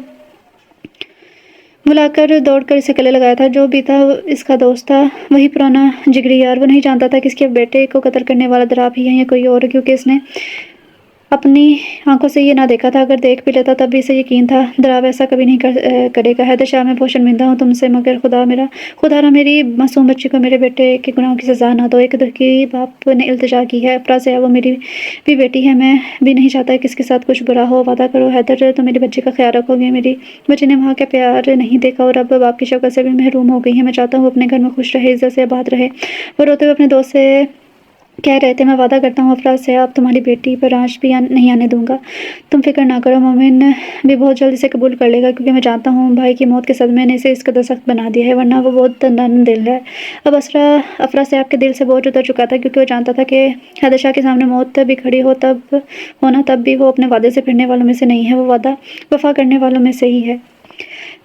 بھلا کر دوڑ کر اسے گلے لگایا تھا۔ جو بھی تھا اس کا دوست تھا، وہی پرانا جگری یار۔ وہ نہیں جانتا تھا کہ اس کے بیٹے کو قتل کرنے والا دراف ہی ہے یا کوئی اور، کیونکہ اس نے اپنی آنکھوں سے یہ نہ دیکھا تھا۔ اگر دیکھ بھی لیتا تب بھی اسے یقین تھا دراف ایسا کبھی نہیں کرے گا۔ حیدر شاہ، میں بہت شرمندہ ہوں تم سے، مگر خدا را میری معصوم بچی کو میرے بیٹے کے گناہوں کی سزا نہ دو۔ ایک درکی باپ نے التجا کی ہے۔ افراسیاب، وہ میری بھی بیٹی ہے، میں بھی نہیں چاہتا کہ اس کے ساتھ کچھ برا ہو۔ وعدہ کرو حیدر، تم میری بچی کا خیال رکھو گے۔ میری بچی نے وہاں کا پیار نہیں دیکھا اور اب باپ کی شفقت سے بھی محروم ہو گئی ہے۔ میں چاہتا ہوں وہ اپنے گھر میں خوش رہے، عزت سے آباد رہے۔ وہ روتے ہوئے اپنے دوست سے کہہ رہے تھے، میں وعدہ کرتا ہوں افراسیاب، تمہاری بیٹی پر آنچ بھی نہیں آنے دوں گا۔ تم فکر نہ کرو، مومن بھی بہت جلد اسے قبول کر لے گا، کیونکہ میں جانتا ہوں بھائی کی موت کے صدمے نے اسے اس قدر سخت بنا دیا ہے، ورنہ وہ بہت نرم دل ہے۔ اب افراسیاب کے دل سے بوجھ اتر چکا تھا، کیونکہ وہ جانتا تھا کہ حیدر شاہ کے سامنے موت بھی کھڑی تب بھی وہ اپنے وعدے سے پھرنے والوں میں سے نہیں ہے، وہ وعدہ وفا کرنے والوں میں سے ہی ہے۔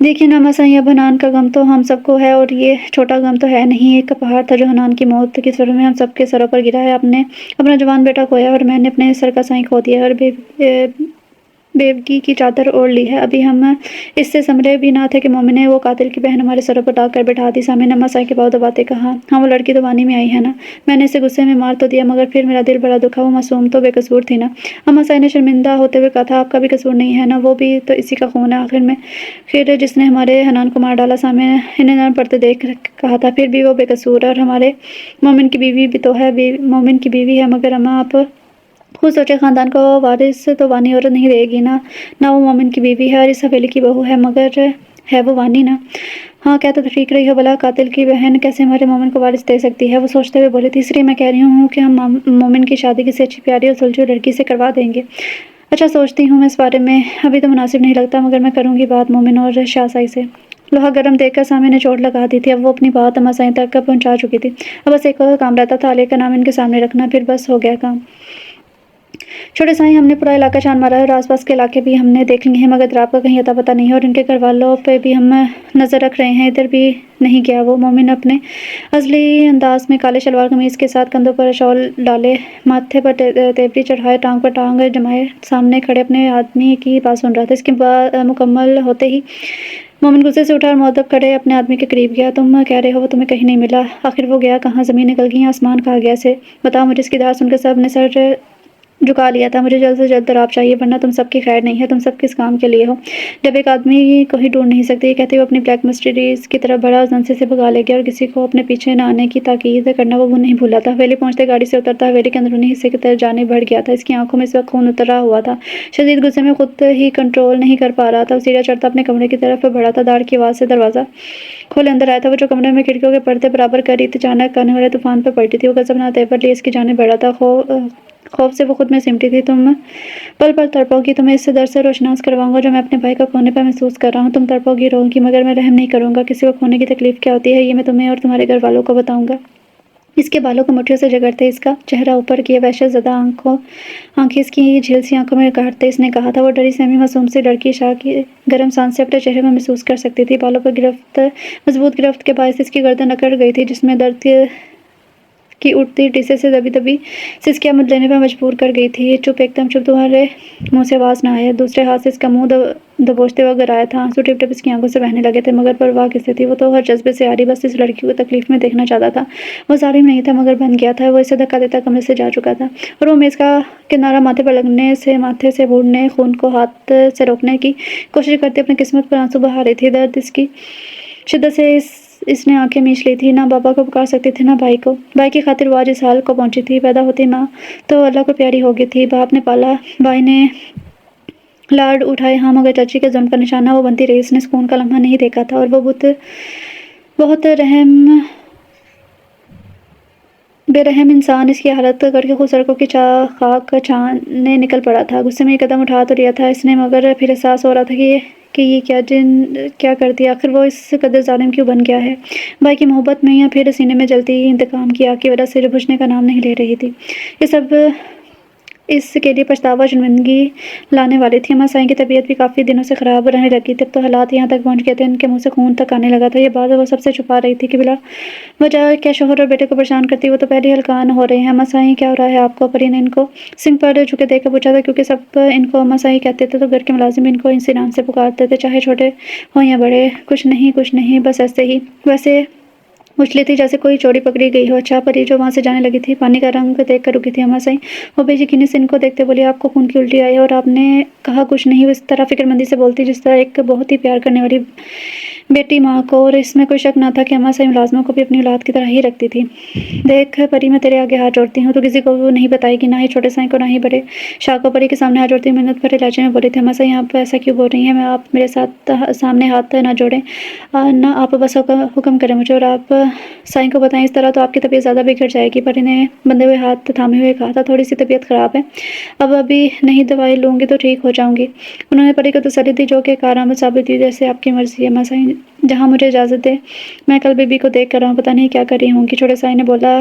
دیکھیے ناما سائیں، اب حنان کا غم تو ہم سب کو ہے، اور یہ چھوٹا غم تو ہے نہیں۔ ایک پہاڑ تھا جو حنان کی موت کی صورت میں ہم سب کے سروں پر گرا ہے۔ آپ نے اپنا جوان بیٹا کھویا، اور میں نے اپنے سر کا سائیں کھو دیا، اور بیوگی کی چادر اوڑھ لی ہے۔ ابھی ہم اس سے سنبھلے بھی نہ تھے کہ مومن نے وہ قاتل کی بہن ہمارے سروں پر لا کر بٹھا دی۔ سامعین، ناما سائیں کے پاؤں دباتے کہا، ہاں وہ لڑکی تو وانی میں آئی ہے نا، میں نے اسے غصے میں مار تو دیا، مگر پھر میرا دل بڑا دکھا، وہ معصوم تو بے قصور تھی نا۔ اما سائیں نے شرمندہ ہوتے ہوئے کہا تھا، آپ کا بھی قصور نہیں ہے نا، وہ بھی تو اسی کا خون ہے آخر جس نے ہمارے حنان کو مار ڈالا۔ سامعین، انہیں نرم پڑتے دیکھ کہا تھا، پھر بھی وہ بے قصور ہے، اور ہمارے مومن کی بیوی بھی تو ہے، مومن کی بیوی ہے، مگر اما آپ خود سوچے، خاندان کا وارث تو وانی عورت نہیں رہے گی نا، نہ وہ مومن کی بیوی ہے، اور اس حویلی کی بہو ہے، مگر ہے وہ وانی نا۔ ہاں کیا تو ٹھیک رہی ہو، بھلا قاتل کی بہن کیسے ہمارے مومن کو وارث دے سکتی ہے؟ وہ سوچتے ہوئے بولی، تیسری میں کہہ رہی ہوں کہ ہم مومن کی شادی کسی اچھی پیاری اور سلجھو لڑکی سے کروا دیں گے۔ اچھا سوچتی ہوں میں اس بارے میں، ابھی تو مناسب نہیں لگتا، مگر میں کروں گی بات مومن اور شاہ سائی سے۔ لوہا گرم دیکھ کر سامع نے چوٹ لگا دی تھی، اب وہ اپنی بات اما سائیں تک پہنچا چکی تھی۔ اب بس ایک اور کام رہتا تھا، علیہ کا نام ان کے سامنے رکھنا، پھر بس ہو گیا کام۔ چھوٹے سائیں، ہم نے پورا علاقہ چھان مارا ہے، اور آس پاس کے علاقے بھی ہم نے دیکھ لیے ہیں، مگر دراب کا کہیں اتا پتہ نہیں ہے، اور ان کے گھر والوں پہ بھی ہم نظر رکھ رہے ہیں، ادھر بھی نہیں گیا وہ۔ مومن اپنے ازلی انداز میں کالے شلوار قمیض کے ساتھ کندھوں پر شال ڈالے، ماتھے پر تیوری چڑھائے، ٹانگ پر ٹانگ جمائے سامنے کھڑے اپنے آدمی کی بات سن رہا تھا۔ اس کی بات مکمل ہوتے ہی مومن غصے سے اٹھا اور مؤدب کھڑے اپنے آدمی کے قریب گیا۔ تم کہہ رہے ہو وہ تمہیں کہیں نہیں ملا، آخر وہ گیا کہاں؟ زمین نکل گئی، آسمان کہا گیا اسے بتاؤ مجھے۔ اس کی داد سن کر سب نے سر جھکا لیا تھا۔ مجھے جلد سے جلد دراب چاہیے، ورنہ تم سب کی خیر نہیں ہے، تم سب کس کام کے لیے ہو؟ جب ایک آدمی کو ہی ڈھونڈ نہیں سکتے، یہ کہتے ہوئے اپنی بلیک مرسیڈیز کی طرف بڑھا، اس دھنسے سے بھگا لے گیا، اور کسی کو اپنے پیچھے نہ آنے کی تاکید کرنا وہ نہیں بھولا تھا۔ حویلی پہنچتے گاڑی سے اترتا حویلی کے اندرونی حصے کی طرف جانب بڑھ گیا تھا۔ اس کی آنکھوں میں اس وقت خون اترا ہوا تھا، شدید غصے میں خود ہی کنٹرول نہیں کر پا رہا تھا۔ وہ سیڑھیاں چڑھتا اپنے کمرے کی طرف بڑھا تھا، داڑھ کی آواز سے دروازہ کھولے اندر آیا تھا۔ وہ جو کمرے میں کھڑکیوں کے پردے برابر کر رہی تھی، اچانک آنے والے طوفان پر پلٹی تھی۔ وہ غضبناک تیور لیے اس کی جانب بڑھا تھا، خوف سے وہ خود میں سمٹی تھی۔ تم پل پل تڑپو گی، تمہیں اس درد سے روشناس کرواؤں گا جو میں اپنے بھائی کو کھونے پر محسوس کر رہا ہوں۔ تم تڑپو گی، رو گی، مگر میں رحم نہیں کروں گا۔ کسی کو کھونے کی تکلیف کیا ہوتی ہے، یہ میں تمہیں اور تمہارے گھر والوں کو بتاؤں گا۔ اس کے بالوں کو مٹھیوں سے جگڑتے، اس کا چہرہ اوپر کیے، وحشت زدہ آنکھیں اس کی جھیل سی آنکھوں میں گاڑتے اس نے کہا تھا۔ وہ ڈری سہمی معصوم سی لڑکی شاہ کی گرم سانس سے اپنے چہرے میں محسوس کر سکتی تھی۔ بالوں پر مضبوط گرفت کے باعث اس کی گردن اکڑ گئی تھی، جس میں درد کی اٹھتی ٹیسے سے دبی دبی سسکیاں مت لینے پر مجبور کر گئی تھی۔ چپ، ایک دم چپ، تمہارے منہ سے آواز نہ آئے۔ دوسرے ہاتھ سے اس کا منہ دبوچتے وقت گرایا تھا، آنسو ٹپ ٹپ اس کی آنکھوں سے بہنے لگے تھے، مگر پرواہ کسے تھی؟ وہ تو ہر جذبے سے آری بس اس لڑکی کو تکلیف میں دیکھنا چاہتا تھا۔ وہ ظالم نہیں تھا، مگر بن گیا تھا۔ وہ اسے دھکا دیتا کمرے سے جا چکا تھا، اور وہ میز کا کنارہ ماتھے پر لگنے سے ماتھے سے بھوڑنے خون کو ہاتھ سے روکنے کی کوشش کرتے اپنی قسمت پر آنسو بہا رہی تھی۔ درد اس کی شدت سے اس نے آنکھیں میچ لی تھی، نہ بابا کو پکار سکتی تھی، نہ بھائی کو۔ بھائی کی خاطر وہ آج اس حال کو پہنچی تھی۔ پیدا ہوتی ماں تو اللہ کو پیاری ہو گئی تھی، باپ نے پالا، بھائی نے لاڈ اٹھائے، ہاں مگر چاچی کے ظلم کا نشانہ وہ بنتی رہی۔ اس نے سکون کا لمحہ نہیں دیکھا تھا، اور وہ بہت بے رحم انسان اس کی حالت کر کے خود سڑکوں کی خاک چھاننے نکل پڑا تھا۔ غصے میں یہ قدم اٹھا تو لیا تھا اس نے، مگر پھر احساس ہو رہا تھا کہ یہ کیا کر دیا، آخر وہ اس قدر ظالم کیوں بن گیا ہے؟ بھائی کی محبت میں یا پھر سینے میں جلتی انتقام کی آگ کی وجہ سے جو بجھنے کا نام نہیں لے رہی تھی؟ یہ سب اس کے لیے پچھتاوا شرمندگی لانے والی تھی۔ اما سائیں کی طبیعت بھی کافی دنوں سے خراب رہنے لگی تھی، اب تو حالات یہاں تک پہنچ گئے تھے، ان کے منہ سے خون تک آنے لگا تھا۔ یہ بات وہ سب سے چھپا رہی تھی کہ بلا وجہ کیا شوہر اور بیٹے کو پریشان کرتی، وہ تو پہلے ہلکان ہو رہے ہیں۔ اما سائیں کیا ہو رہا ہے آپ کو؟ پری نے ان کو سنگ پر جھکے دیکھ کر پوچھا تھا، کیونکہ سب ان کو اما سائیں کہتے تھے، تو گھر کے ملازم ان کو اسی نام سے پکارتے تھے، چاہے چھوٹے ہوں یا بڑے۔ کچھ نہیں، بس ایسے ہی۔ ویسے اچھلی تھی جیسے کوئی چوری پکڑی گئی ہو۔ اچھا، پری جو وہاں سے جانے لگی تھی، پانی کا رنگ دیکھ کر رکی تھی اما سائیں۔ وہ بے یقینی سے ان کو دیکھتے بولی، آپ کو خون کی الٹی آئی ہے، اور آپ نے کہا کچھ نہیں؟ وہ اس طرح فکر مندی سے بولتی جس طرح ایک بہت ہی پیار کرنے والی بیٹی ماں کو، اور اس میں کوئی شک نہ تھا کہ اما سائیں ملازموں کو بھی اپنی اولاد کی طرح ہی رکھتی تھی۔ دیکھ پری، میں تیرے آگے ہاتھ جوڑتی ہوں، تو کسی کو نہیں بتائے گی، نہ ہی چھوٹے سائیں کو، نہ ہی بڑے شاہ کو۔ پری کے سامنے ہاتھ جوڑتی منت بھرے لہجے میں بولی تھی، اما سائیں آپ ایسا کیوں بول رہی ہیں؟ آپ میرے سامنے ہاتھ نہ جوڑیں، نہ آپ بس حکم کریں مجھے، اور آپ سائیں کو بتائیں، اس طرح تو آپ کی طبیعت زیادہ بگڑ جائے گی۔ پری نے بندھے ہوئے ہاتھ تھامے ہوئے کہا تھا، تھوڑی سی طبیعت خراب ہے، ابھی نہیں دوائی لوں گی تو ٹھیک ہو جاؤں گی۔ انہوں نے پری کو تسلی دی، جو کہ کارآمد ثابت ہوئی۔ جیسے آپ کی مرضی اما سائیں، جہاں مجھے اجازت دے، میں کل بی بی کو دیکھ کر آؤں، پتہ نہیں کیا کر رہی ہوں گی۔ چھوٹے سائیں نے بولا،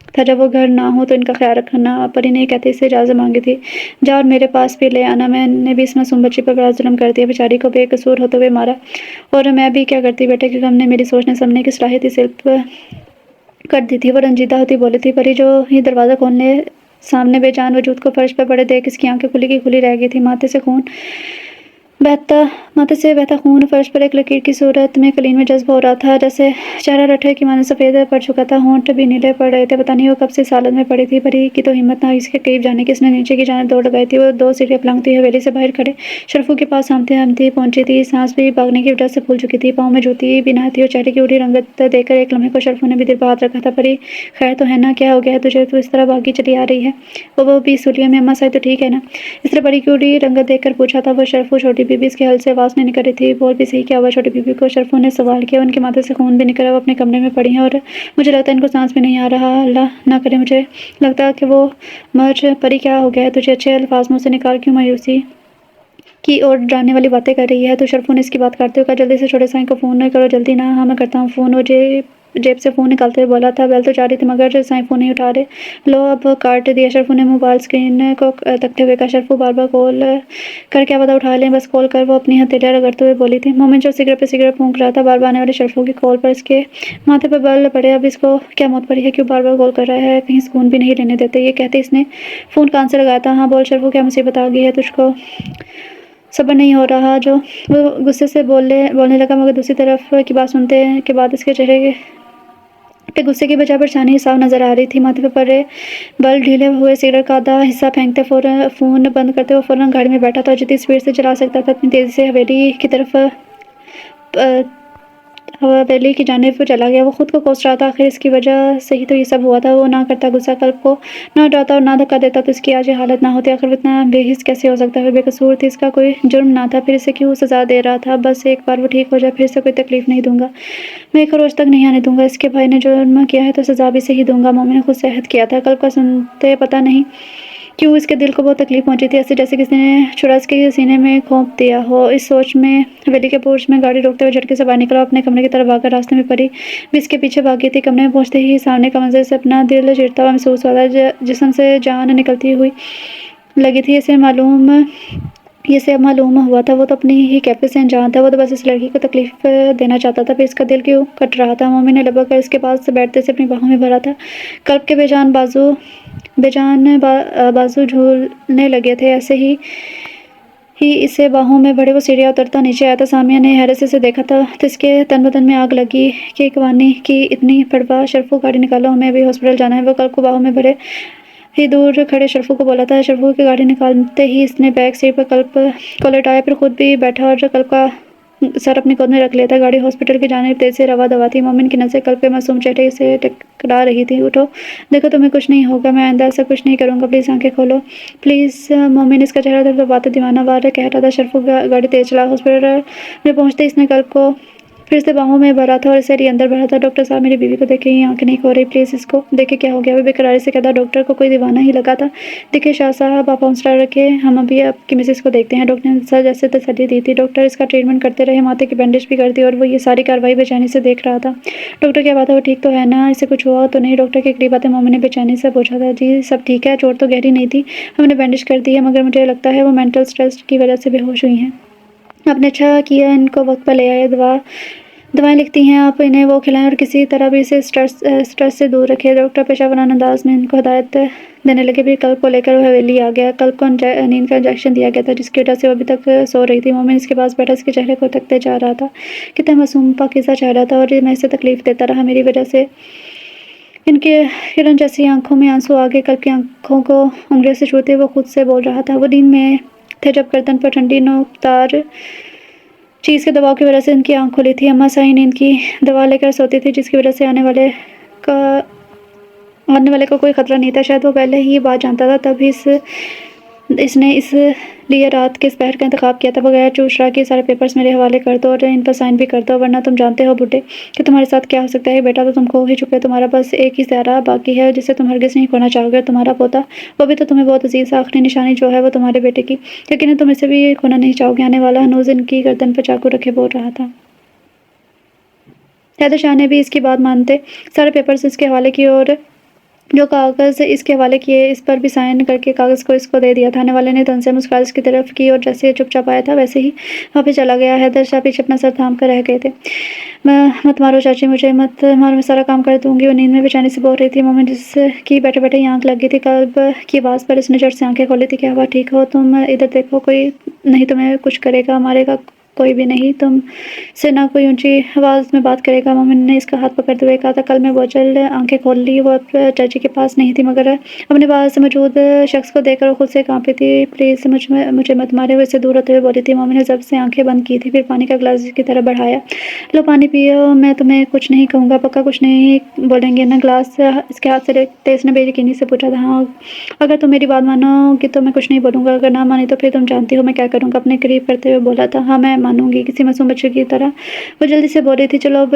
تھا جب وہ گھر نہ ہو تو ان کا خیال رکھنا پری نے کہتے اس سے اجازت مانگی تھی، جا اور میرے پاس بھی لے آنا۔ میں نے بھی اس معصوم بچی پر بڑا ظلم کر دیا، بیچاری کو بے قصور ہوتے ہوئے مارا، اور میں بھی کیا کرتی بیٹے، کیونکہ ہم نے میری سوچنے سمجھنے کی صلاحیت ہی صرف کر دی تھی۔ وہ رنجیدہ ہوتی بولی تھی، پری جو ہی دروازہ کھولنے سامنے بے جان وجود کو فرش پر پڑے دیکھ اس کی آنکھیں کھلی کی کھلی رہ گئی تھی۔ ماتھے سے بہتا خون فرش پر ایک لکیر کی صورت میں کلین میں جذب ہو رہا تھا، جیسے چہرہ رٹھے کی مانند سفید پڑ چکا تھا، ہونٹ بھی نیلے پڑ رہے تھے۔ پتہ نہیں وہ کب سے اس حالت میں پڑی تھی۔ پری کی تو ہمت نہ ہوئی اس کے قریب جانے کی، اس نے نیچے کی جانب دوڑ لگائی تھی۔ وہ 2 سیڑھیاں پلنگتی ہوئی حویلی سے باہر کھڑے شرفو کے پاس ہامتی پہنچی تھی۔ سانس بھی بھاگنے کی وجہ سے پھول چکی تھی، پاؤں میں جوتی بھی نہ تھی، اور چہرے کی اڑی رنگت دیکھ کر ایک لمحے کو شرفو نے بھی دل پر ہاتھ رکھا تھا۔ پری خیر تو ہے نا؟ کیا ہو گیا ہے تجھے؟ تو اس طرح بھاگی چلی آ رہی ہے؟ وہ بھی سولیا میں اماں صاحب تو ٹھیک ہے نا؟ اس طرح پری کی اڑی رنگت دیکھ کر پوچھا تھا وہ شرفو۔ چھوٹی بی بی اس کے حل سے آواز نہیں نکل رہی تھی۔ بول بھی صحیح کیا ہوا چھوٹی بی بی کو؟ شرفو نے سوال کیا۔ ان کے ماتھے سے خون بھی نکل رہا، وہ اپنے کمرے میں پڑی ہیں، اور مجھے لگتا ہے ان کو سانس بھی نہیں آ رہا۔ اللہ نہ کرے مجھے لگتا کہ وہ مر۔ پری کیا ہو گیا ہے تجھے؟ اچھے الفاظ منہ سے نکال کیوں مایوسی کی اور ڈرانے والی باتیں کر رہی ہے تو؟ شرفو نے اس کی بات کاٹتے ہوئے کہا، جلدی سے چھوٹے سائیں کو فون کرو جلدی نا۔ ہاں میں کرتا ہوں فون۔ وہ جیب سے فون نکالتے ہوئے بولا تھا۔ بیل تو جا رہی تھی مگر سائیں فون نہیں اٹھا رہے۔ لو اب کاٹ دیا۔ شرفو نے موبائل اسکرین کو تکتے ہوئے کہا۔ شرفو بار بار کال کر کیا پتہ اٹھا لیں، بس کال کر، وہ اپنی ہتھیلیاں رگڑتے ہوئے بولی تھی۔ مومن جو سگریٹ پہ سگریٹ پھونک رہا تھا، بار بار آنے والی شرفو کی کال پر اس کے ماتھے پر بل پڑے۔ اب اس کو کیا موت پڑی ہے؟ کیوں بار بار کال کر رہا ہے؟ کہیں سکون بھی نہیں لینے دیتے؟ یہ کہتے اس نے فون کان سے لگایا تھا۔ ہاں بول شرفو، کیا مصیبت آ گئی ہے تجھ کو؟ صبر نہیں ہو رہا جو؟ وہ غصے سے بولنے لگا، مگر دوسری طرف کی بات سنتے کے بعد اس کے چہرے پہ غصے کی بجائے پریشانی صاف نظر آ رہی تھی۔ ماتھے پہ پڑے بل ڈھیلے ہوئے سگریٹ کا آدھا حصہ پھینکتے فون بند کرتے وہ فوراً گاڑی میں بیٹھا تھا، اور جتنی اسپیڈ سے چلا سکتا تھا اتنی تیزی سے حویلی کی جانب چلا گیا۔ وہ خود کو کوس رہا تھا، آخر اس کی وجہ سے ہی تو یہ سب ہوا تھا۔ وہ نہ کرتا غصہ قلب کو نہ ڈراتا اور نہ دھکا دیتا تو اس کی آج یہ حالت نہ ہوتی۔ آخر وہ اتنا بے حس کیسے ہو سکتا ہے؟ بے قصور تھی، اس کا کوئی جرم نہ تھا، پھر اسے کیوں سزا دے رہا تھا؟ بس ایک بار وہ ٹھیک ہو جائے پھر اسے کوئی تکلیف نہیں دوں گا، میں ایک روز تک نہیں آنے دوں گا۔ اس کے بھائی نے جرم کیا ہے تو سزا بھی صحیح دوں گا۔ مومن نے خود سے عہد کیا تھا۔ قلب کا سنتے پتہ نہیں کیوں اس کے دل کو بہت تکلیف پہنچی تھی، ایسے جیسے کسی نے چھڑا اس کے سینے میں کھونپ دیا ہو۔ اس سوچ میں حویلی کے پورچ میں گاڑی روکتے ہوئے جھٹکے سے باہر نکلا اور اپنے کمرے کی طرف بھاگا۔ راستے میں پری بھی اس کے پیچھے بھاگی تھی۔ کمرے میں پہنچتے ہی سامنے کا منظر سے اپنا دل چیرتا ہوا محسوس ہوا تھا، جسم سے جان نکلتی ہوئی لگی تھی۔ یہ سے اب معلوم ہوا تھا وہ تو اپنی ہی کیفیت سے انجان تھا، وہ تو بس اس لڑکی کو تکلیف دینا چاہتا تھا، پھر اس کا دل کیوں کٹ رہا تھا؟ مومن نے لبک کر اس کے پاس بیٹھتے سے اپنی باہوں میں بھرا تھا۔ قلب کے بے جان بازو جھولنے لگے تھے، ایسے ہی اسے باہوں میں بڑے وہ سیڑھیاں اترتا نیچے آیا تھا۔ سامیہ نے حیرت سے اسے دیکھا تھا تو اس کے تن بدن میں آگ لگی کہ اکوانی کی اتنی پڑپا۔ شرفو گاڑی نکالو، ہمیں ابھی ہاسپٹل جانا ہے۔ وہ قلب کو باہوں میں بھرے ہی دور کھڑے شرفو کو بولا تھا۔ شرفو کی گاڑی نکالتے ہی اس نے بیک سیٹ پر قلب کو لٹایا، پھر خود بھی بیٹھا اور قلب کا سر اپنی گود میں رکھ لیتا۔ گاڑی ہاسپٹل کی جانب تیزی سے رواں دواں تھی۔ مومن کی نظریں قلب کے معصوم چہرے سے ٹکرا رہی تھی۔ اٹھو دیکھو تمہیں کچھ نہیں ہوگا، میں آئندہ ایسا کچھ نہیں کروں گا، پلیز آنکھیں کھولو پلیز۔ مومن اس کا چہرہ دل دباتا دیوانہ وار کہہ رہا تھا۔ شرفو گاڑی تیز چلا۔ ہاسپٹل میں پہنچتے اس نے قلب کو پھر سے باہوں میں بھرا تھا اور اسے اندر بھرا تھا۔ ڈاکٹر صاحب میری بیوی کو دیکھیں، یہ آنکھ نہیں کھول رہی، پلیز اس کو دیکھیں کیا ہو گیا؟ وہ بے قراری سے کہتا۔ ڈاکٹر کو کوئی دیوانہ ہی لگا تھا۔ دیکھیں شاہ صاحب آپ حوصلہ رکھیں، ہم ابھی آپ کی مسز کو دیکھتے ہیں، ڈاکٹر نے سر جیسے تسلی دی تھی۔ ڈاکٹر اس کا ٹریٹمنٹ کرتے رہے، ماتھے کی بینڈیج بھی کر دی، اور وہ یہ ساری کارروائی بے چینی سے دیکھ رہا تھا۔ ڈاکٹر کیا بات ہے، وہ ٹھیک تو ہے نا؟ اسے کچھ ہوا تو نہیں؟ ڈاکٹر کے قریب آتے مومن نے بے چینی سے پوچھا تھا۔ جی سب ٹھیک ہے، چوٹ تو گہری نہیں تھی، ہم نے بینڈیج کر دی ہے، مگر مجھے لگتا ہے وہ مینٹل سٹریس کی وجہ سے بے ہوش ہوئی ہیں۔ آپ نے اچھا کیا ان کو وقت پر لے آئے۔ دوائیں لکھتی ہیں آپ انہیں وہ کھلائیں اور کسی طرح بھی اسے سٹریس سے دور رکھیں۔ ڈاکٹر پیشہ ورانہ انداز میں ان کو ہدایت دینے لگے۔ پھر قلب کو لے کر وہ حویلی آ گیا۔ قلب کو نیند کا انجیکشن دیا گیا تھا جس کی وجہ سے وہ ابھی تک سو رہی تھی۔ مومن اس کے پاس بیٹھا اس کے چہرے کو تکتے جا رہا تھا، کتنا معصوم پاکیزہ چہرہ تھا، اور میں اسے تکلیف دیتا رہا، میری وجہ سے ان کے ہرن جیسی آنکھوں میں آنسو آ گئے۔ قلب کی آنکھوں کو انگلیوں سے چھوتے وہ خود سے بول رہا تھا۔ وہ نیند میں تھے جب گردن پر ٹھنڈی نوکدار چیز کے دباؤ کی وجہ سے ان کی آنکھ کھلی تھی۔ اماں صاحب نیند کی دوا لے کر سوتی تھی جس کی وجہ سے آنے والے کا کوئی خطرہ نہیں تھا، شاید وہ پہلے ہی یہ بات جانتا تھا، تب اس نے اس لیے رات کے اس پہر کا انتخاب کیا تھا۔ بغیر چوچرا کے سارے پیپرز میرے حوالے کر دو اور ان پر سائن بھی کر دو، ورنہ تم جانتے ہو بڈھے کہ تمہارے ساتھ کیا ہو سکتا ہے۔ بیٹا تو تم کھو ہی چکے، تمہارا بس ایک ہی سیارہ باقی ہے جسے تم ہرگز نہیں کھونا چاہو گے، اور تمہارا پوتا، وہ بھی تو تمہیں بہت عزیز ہے، آخری نشانی جو ہے وہ تمہارے بیٹے کی، یقیناً تم اسے بھی کھونا نہیں چاہو گے۔ آنے والا ہنوز ان کی گردن پر چاقو رکھے بول رہا تھا۔ حیدر شاہ نے بھی اس کی بات مانتے سارے پیپرز اس کے حوالے کی اور جو کاغذ اس کے حوالے کیے اس پر بھی سائن کر کے کاغذ کو اس کو دے دیا۔ تھانے والے نے تن سے مسکرا اس کی طرف کی اور جیسے چپ چاپ آیا تھا ویسے ہی وہاں پہ چلا گیا۔ حیدر شاہ پیچھے اپنا سر تھام کر رہ گئے تھے۔ مت مارو چاچی، مجھے مت مارو، میں سارا کام کر دوں گی۔ وہ نیند میں بے چینی سے بول رہی تھی۔ مومن جس کی بیٹھے بیٹھے ہی آنکھ لگ گئی تھی، قلب کی آواز پر اس نے جھٹ سے آنکھیں کھولی تھی۔ کیا ہوا، ٹھیک ہو تم؟ ادھر دیکھو، کوئی نہیں تمہیں کچھ کرے گا، مارے گا کوئی بھی نہیں، تم سے نہ کوئی اونچی آواز میں بات کرے گا۔ مومن نے اس کا ہاتھ پکڑتے ہوئے کہا تھا۔ کل میں بوجھل آنکھیں کھول لی۔ وہ اب چاچی کے پاس نہیں تھی مگر اپنے پاس موجود شخص کو دیکھ کر خود سے کانپی تھی۔ پلیز مجھے مت مارے، وہ اس سے دور ہوتے ہوئے بولی تھی۔ مومن نے ضبط سے آنکھیں بند کی تھی، پھر پانی کا گلاس اس کی طرف بڑھایا۔ لو پانی پیو، میں تمہیں کچھ نہیں کہوں گا، پکا کچھ نہیں بولیں گے نا؟ گلاس اس کے ہاتھ سے لیتے اس نے بے یقینی سے پوچھا تھا۔ ہاں، اگر تم میری بات مانو گی تو میں کچھ نہیں بولوں گا، اگر نہ مانی تو پھر تم جانتی ہو میں کیا کروں گا، اپنے قریب کرتے ہوئے بولا تھا۔ ہاں میں مانوں گی، کسی معصوم بچے کی طرح وہ جلدی سے بولی تھی۔ چلو اب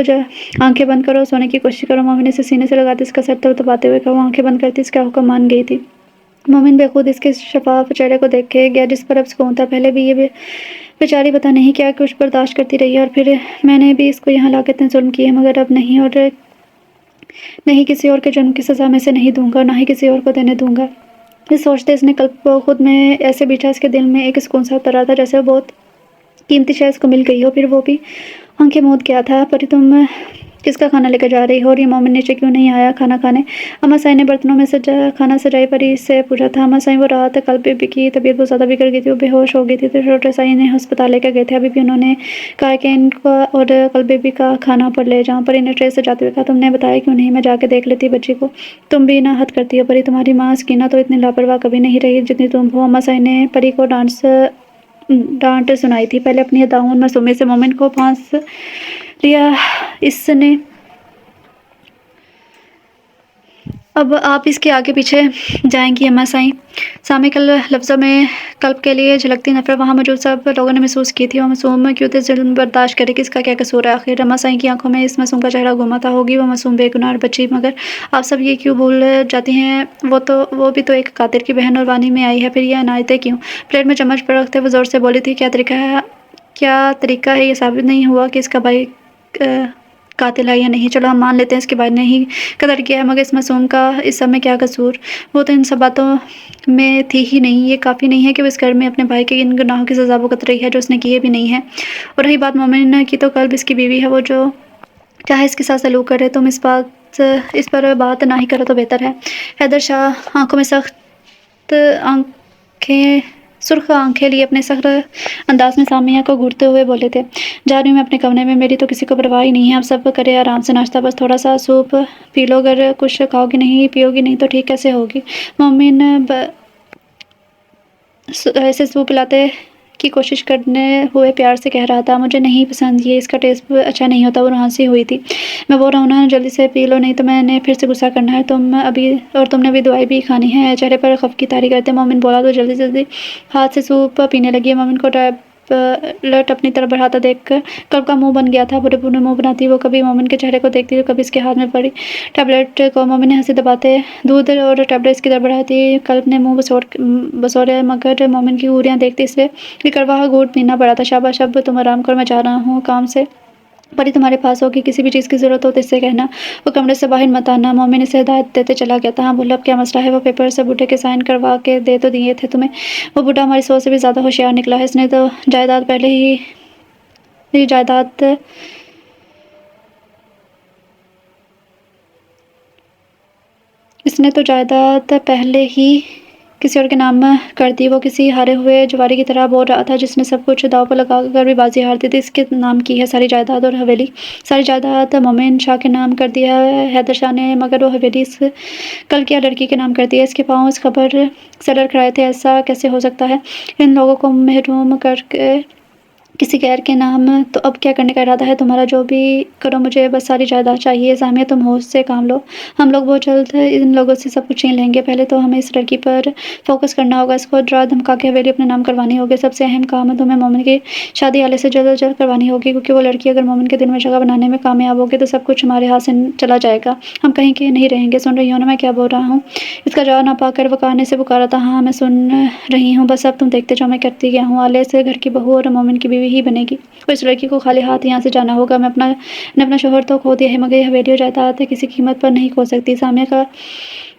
آنکھیں بند کرو، سونے کی کوشش کرو۔ مومن نے اسے سینے سے لگاتے اس کا سر تھپتھپاتے ہوئے کہا۔ وہ آنکھیں بند کرتی اس کا حکم مان گئی تھی۔ مومن بے خود اس کے شفاف چہرے کو دیکھے گیا جس پر اب سکون تھا۔ پہلے بھی یہ بیچاری پتہ نہیں کیا کچھ برداشت کرتی رہی ہے، اور پھر میں نے بھی اس کو یہاں لا کے اتنے ظلم کیے، مگر اب نہیں، اور نہیں کسی اور کے جرم کی سزا میں سے نہیں دوں گا، نہ ہی کسی اور کو دینے دوں گا۔ اس سوچتے اس نے قلب کو خود میں ایسے بیٹھا، اس کے دل میں ایک سکون سا اتر رہا تھا جیسے وہ بہت قیمتی شے اس کو مل گئی ہو۔ پھر وہ بھی آنکھیں موند گیا تھا۔ پری تم کس کا کھانا لے کر جا رہی ہو؟ اور یہ مومن نیچے کیوں نہیں آیا کھانا کھانے؟ اما سائی نے برتنوں میں کھانا سجائی پری سے پوچھا تھا۔ اما سائی، وہ رات کل بی بی کی طبیعت بہت زیادہ بگڑ گئی تھی، وہ بے ہوش ہو گئی تھی، تو چھوٹے سائی نے ہسپتال لے کر گئے تھے۔ ابھی بھی انہوں نے کہا کہ ان کو اور کل بی بی کا کھانا اوپر لے جاؤں۔ پری نے ٹرے سجاتے ہوئے کہا۔ تم نے بتایا کیوں نہیں؟ میں جا کے دیکھ لیتی بچی کو۔ تم بھی نہ حد کرتی ہو پری، تمہاری ماں سکینہ تو اتنی لاپرواہ کبھی نہیں رہی جتنی تم ہو۔ اما سائی نے پری کو ڈانٹ سنائی تھی۔ پہلے اپنی اداؤں معصومیت سے مومن کو پھانس لیا اس نے، اب آپ اس کے آگے پیچھے جائیں گی اما سائیں؟ سامع کے لفظوں میں قلب کے لیے جھلکتی نفرت وہاں موجود سب لوگوں نے محسوس کی تھی۔ وہ معصوم کیوں تھے ظلم برداشت کرے، کس کا کیا قصور ہے آخر؟ اما سائیں کی آنکھوں میں اس معصوم کا چہرہ گھوما تھا۔ ہوگی وہ معصوم بے گناہ بچی، مگر آپ سب یہ کیوں بھول جاتی ہیں، وہ بھی تو ایک قاتل کی بہن اور وانی میں آئی ہے، پھر یہ عنایتیں کیوں؟ پلیٹ میں چمچ پر رکھتے وہ زور سے بولی تھی۔ کیا طریقہ ہے؟ یہ ثابت نہیں ہوا کہ اس کا بھائی قاتل ہے یا نہیں، چلو ہم مان لیتے ہیں اس کے بھائی نے ہی قتل کیا ہے، مگر اس معصوم کا اس سب میں کیا قصور؟ وہ تو ان سب باتوں میں تھی ہی نہیں۔ یہ کافی نہیں ہے کہ وہ اس گھر میں اپنے بھائی کے ان گناہوں کی سزا بھگت رہی ہے جو اس نے کیے بھی نہیں ہیں؟ اور رہی بات مومن کی، تو قلب اس کی بیوی ہے، وہ جو چاہے اس کے ساتھ سلوک کرے، تم اس پر بات نہ ہی کرو تو بہتر ہے۔ حیدر شاہ آنکھوں میں سرخ آنکھیں لیے اپنے سخت انداز میں سامیہ کو گھورتے ہوئے بولے تھے۔ جا رہی ہوں میں اپنے کمرے میں، میری تو کسی کو پرواہ ہی نہیں ہے، اب سب کرے آرام سے ناشتہ، بس تھوڑا سا سوپ پی لو، اگر کچھ کھاؤ گی نہیں پیو گی نہیں تو ٹھیک کیسے ہوگی؟ مومن ایسے سوپ پلاتے کی کوشش کرنے ہوئے پیار سے کہہ رہا تھا۔ مجھے نہیں پسند یہ، اس کا ٹیسٹ اچھا نہیں ہوتا۔ وہ ہنسی ہوئی تھی۔ میں بول رہا ہوں نا جلدی سے پی لو، نہیں تو میں نے پھر سے غصہ کرنا ہے، تم نے ابھی دوائی بھی کھانی ہے۔ چہرے پر خفگی طاری کرتے مومن بولا تو جلدی ہاتھ سے سوپ پینے لگی۔ مومن کو ٹیبلٹ اپنی طرف بڑھاتا دیکھ کر قلب کا منہ بن گیا تھا۔ بڑے بڑے منہ بناتی وہ کبھی مومن کے چہرے کو دیکھتی تو کبھی اس کے ہاتھ میں پڑی ٹیبلٹ کو۔ مومن نے ہنسی دباتے دودھ اور ٹیبلٹ اس کی طرف بڑھاتی قلب نے منہ بسورے، مگر مومن کی گھوریاں دیکھتے اس سے کڑوا گھونٹ پینا پڑا تھا۔ شاباش، اب تم آرام کرو، میں جا رہا ہوں کام سے، پری تمہارے پاس ہوگی، کسی بھی چیز کی ضرورت ہو تو اس سے کہنا، وہ کمرے سے باہر مت آنا۔ مومن اسے ہدایت دیتے چلا گیا تھا۔ ہاں بولو، اب کیا مسئلہ ہے؟ وہ پیپر سے بوڑھے کے سائن کروا کے دے تو دیے تھے تمہیں، وہ بوڑھا ہماری سوچ سے بھی زیادہ ہوشیار نکلا ہے، اس نے تو جائیداد پہلے ہی کسی اور کے نام کر دی۔ وہ کسی ہارے ہوئے جواری کی طرح بول رہا تھا جس نے سب کچھ داؤ پر لگا کر بھی بازی ہار دی تھی۔ اس کے نام کی ہے ساری جائیداد اور حویلی، ساری جائیداد مومن شاہ کے نام کر دی ہے حیدر شاہ نے، مگر وہ حویلی اس کل کیا لڑکی کے نام کر دی ہے۔ اس کے پاؤں اس خبر سے لڑکھڑائے تھے۔ ایسا کیسے ہو سکتا ہے؟ ان لوگوں کو محروم کر کے کسی غیر کے نام، تو اب کیا کرنے کا ارادہ ہے تمہارا؟ جو بھی کرو، مجھے بس ساری جائیداد چاہیے۔ سامیہ تم ہوش سے کام لو، ہم لوگ بہت جلد ان لوگوں سے سب کچھ چھین لیں گے، پہلے تو ہمیں اس لڑکی پر فوکس کرنا ہوگا، اس کو ڈرا دھمکا کے حویلی اپنے نام کروانی ہوگی۔ سب سے اہم کام ہے تمہیں مومن کی شادی آلے سے جلد از جلد کروانی ہوگی، کیونکہ وہ لڑکی اگر مومن کے دل میں جگہ بنانے میں کامیاب ہوگی تو سب کچھ ہمارے ہاتھ سے چلا جائے گا، ہم کہیں کے نہیں رہیں گے۔ سن رہی ہو نا میں کیا بول رہا ہوں؟ اس کا جواب نہ پا کر وہ کانے سے پکارا تھا۔ ہاں میں سن رہی ہوں، بس اب تم دیکھتے جاؤ میں کرتی کیا ہوں۔ آلے سے گھر کی بہو اور مومن کی بیوی ہی بنے گی، اور اس لڑکی کو خالی ہاتھ یہاں سے جانا ہوگا۔ نے اپنا شوہر تو کھو دیا ہے، مگر یہ حویلی اور جائیداد کسی قیمت پر نہیں کھو سکتی۔ سامیہ کا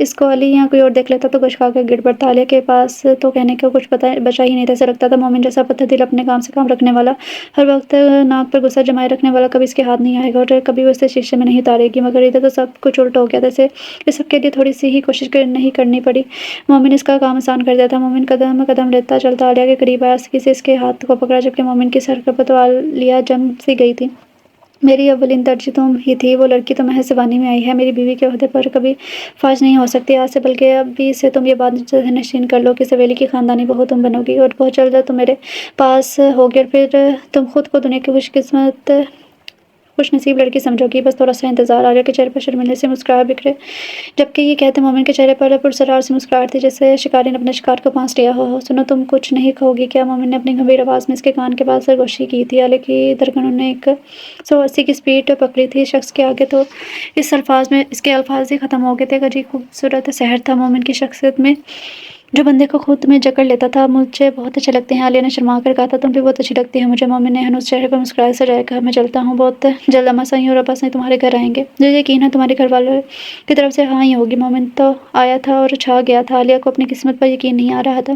اس کو علی یا کوئی اور دیکھ لیتا تو کچھ کھا کے گر پڑتا۔ عالیہ کے پاس تو کہنے کو کچھ بچا ہی نہیں تھا۔ ایسا لگتا تھا مومن جیسا پتھر دل، اپنے کام سے کام رکھنے والا، ہر وقت ناک پر غصہ جمائے رکھنے والا کبھی اس کے ہاتھ نہیں آئے گا اور کبھی وہ اسے شیشے میں نہیں اتارے گی۔ مگر ادھر تو سب کچھ الٹ ہو گیا تھا۔ اسے اس سب کے لیے تھوڑی سی ہی کوشش نہیں کرنی پڑی، مومن اس کا کام آسان کر دیا تھا۔ مومن قدم قدم لیتا چلتا عالیہ کے قریب آیا، سختی سے اس کے ہاتھ کو پکڑا، جبکہ مومن کی سر پر تو عالیہ جم سی گئی تھی۔ میری اولین ترجیح تم ہی تھی، وہ لڑکی تو محض زبانی میں آئی ہے، میری بیوی کے عہدے پر کبھی فائز نہیں ہو سکتی آج سے، بلکہ ابھی سے تم یہ بات نشین کر لو کہ اس حویلی کی خاندانی بہو تم بنو گی اور بہت جلد تم میرے پاس ہوگی، اور پھر تم خود کو دنیا کی خوش نصیب لڑکی سمجھو گی۔ بس تھوڑا سا انتظار۔ عالیہ کے چہرے پر شرمندگی سے مسکراہٹ بکھرے، جبکہ یہ کہتے مومن کے چہرے پر پراسرار سی مسکراہٹ تھی، جیسے شکاری نے اپنے شکار کو پانس لیا ہو۔ سنو، تم کچھ نہیں کہو گی کیا؟ مومن نے اپنی گمبھیر آواز میں اس کے کان کے پاس سرگوشی کی تھی۔ عالیہ کی دھڑکنوں نے 180 کی سپیڈ پکڑی تھی۔ شخص کے آگے تو اس کے الفاظ ہی ختم ہو گئے تھے۔ ایک عجیب خوبصورت سحر تھا مومن کی شخصیت میں، جو بندے کو خود میں جکڑ لیتا تھا۔ مجھے بہت اچھے لگتے ہیں، عالیہ نے شرما کر کہا تھا۔ تم بھی بہت اچھی لگتی ہے مجھے، مومن نے ہنوز چہرے پر مسکراہٹ سجائے کہا۔ میں چلتا ہوں، بہت جلد اما سائیں اور ابا سائیں تمہارے گھر آئیں گے۔ مجھے یقین ہے تمہارے گھر والوں کی طرف سے ہاں ہی ہوگی۔ مومن تو آیا تھا اور چھا گیا تھا۔ عالیہ کو اپنی قسمت پر یقین نہیں آ رہا تھا۔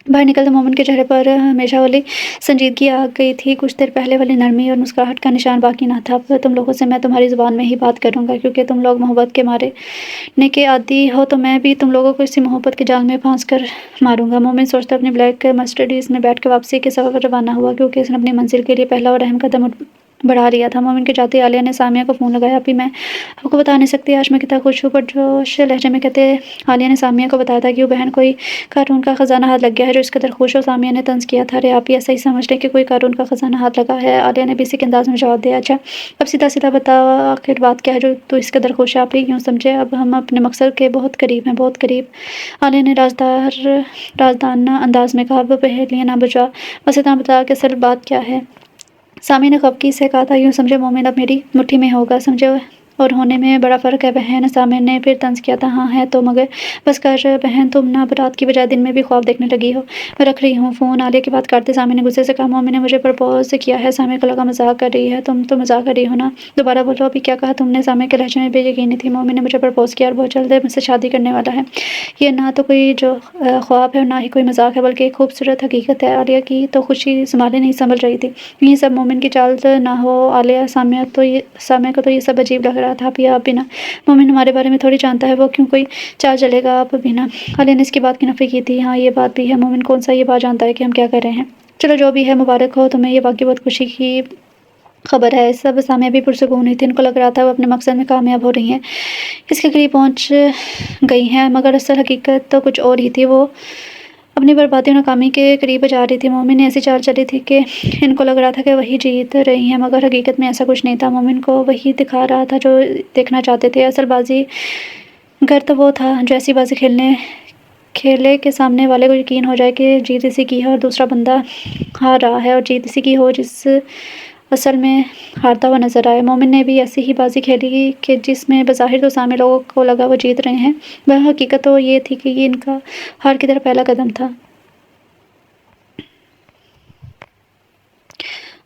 باہر نکلتے مومن کے چہرے پر ہمیشہ والی سنجیدگی آ گئی تھی، کچھ دیر پہلے والی نرمی اور مسکراہٹ کا نشان باقی نہ تھا۔ اب تم لوگوں سے میں تمہاری زبان میں ہی بات کروں گا، کیونکہ تم لوگ محبت کے مارنے کے عادی ہو، تو میں بھی تم لوگوں کو اسی محبت کے جال میں پھانس کر ماروں گا۔ مومن سوچتا اپنی بلیک مرسیڈیز میں بیٹھ کے واپسی کے سفر پر روانہ ہوا، کیونکہ اس نے اپنی منزل کے لیے پہلا اور اہم قدم بڑھا لیا تھا۔ مومن کے جاتے عالیہ نے سامیہ کو فون لگایا۔ ابھی میں آپ کو بتا نہیں سکتی آج میں کتنا خوش ہوں، پرجوش لہجے میں کہتے عالیہ نے سامیہ کو بتایا تھا کہ وہ بہن کوئی کارون کا خزانہ ہاتھ لگ گیا ہے جو اس قدر خوش ہو۔ سامیہ نے طنز کیا تھا، ارے آپ بھی ایسا ہی سمجھ لیں کہ کوئی کارون کا خزانہ ہاتھ لگا ہے؟ عالیہ نے بھی اسی کے انداز میں جواب دیا، اچھا اب سیدھا سیدھا بتاؤ آخر بات کیا ہے جو تو اس قدر خوش ہے؟ آپ ہی کیوں سمجھے، اب ہم اپنے مقصد کے بہت قریب ہیں، بہت قریب۔ عالیہ نے رازدانہ انداز میں کہا، اب پہیلیاں نہ بجا، بس اتنا بتا کہ اصل بات کیا ہے۔ سامیہ نے خفگی سے کہا تھا، یوں سمجھے مومن اب میری مٹھی میں ہوگا، سمجھے اور ہونے میں بڑا فرق ہے بہن۔ سامیہ نے پھر طنز کیا تھا، ہاں ہے تو، مگر بس کر بہن، تم نہ رات کی بجائے دن میں بھی خواب دیکھنے لگی ہو۔ میں رکھ رہی ہوں فون، عالیہ کی بات کاٹتے سامیہ نے غصے سے کہا، مومن نے مجھے پرپوز کیا ہے۔ سامیہ کو لگا مذاق کر رہی ہے، تم تو مذاق کر رہی ہو نا، دوبارہ بولو ابھی کیا کہا تم نے؟ سامیہ کے لہجے میں بے یقینی تھی، مومن نے مجھے پرپوز کیا اور بہت جلد مجھ سے شادی کرنے والا ہے۔ یہ نہ تو کوئی جو خواب ہے اور نہ ہی کوئی مذاق ہے، بلکہ ایک خوبصورت حقیقت ہے۔ عالیہ کی تو خوشی سنبھالے نہیں سنبھل رہی تھی، یہ سب مومن کی چال نہ ہو عالیہ، سامیہ کو تو یہ سب عجیب لگ رہا تھا۔ آپ بھی نا، مومن ہمارے بارے میں تھوڑی جانتا ہے، وہ کیوں کوئی چال چلے گا؟ آپ بھی نا، عالیہ نے اس کی بات کی نفی کی تھی، ہاں یہ بات بھی ہے، مومن کون سا یہ بات جانتا ہے کہ ہم کیا کر رہے ہیں؟ چلو جو بھی ہے، مبارک ہو تمہیں، یہ واقعی بہت خوشی کی خبر ہے۔ سب سامیہ بھی پرسکون ہوئی تھی، ان کو لگ رہا تھا وہ اپنے مقصد میں کامیاب ہو رہی ہیں، اس کے قریب پہنچ گئی ہیں، مگر اصل حقیقت تو کچھ اور ہی تھی، وہ اپنی بربادی اور ناکامی کے قریب جا رہی تھی۔ مومن نے ایسی چال چلی تھی کہ ان کو لگ رہا تھا کہ وہی جیت رہی ہیں، مگر حقیقت میں ایسا کچھ نہیں تھا۔ مومن کو وہی دکھا رہا تھا جو دیکھنا چاہتے تھے۔ اصل بازی گر تو وہ تھا جو ایسی بازی کھیلے کہ سامنے والے کو یقین ہو جائے کہ جیت اسی کی ہے اور دوسرا بندہ ہار رہا ہے، اور جیت اسی کی ہو جس اصل میں ہارتا ہوا نظر آئے۔ مومن نے بھی ایسی ہی بازی کھیلی کہ جس میں بظاہر تو سامنے لوگوں کو لگا وہ جیت رہے ہیں، حقیقت تو یہ تھی کہ یہ ان کا ہار کی طرف پہلا قدم تھا۔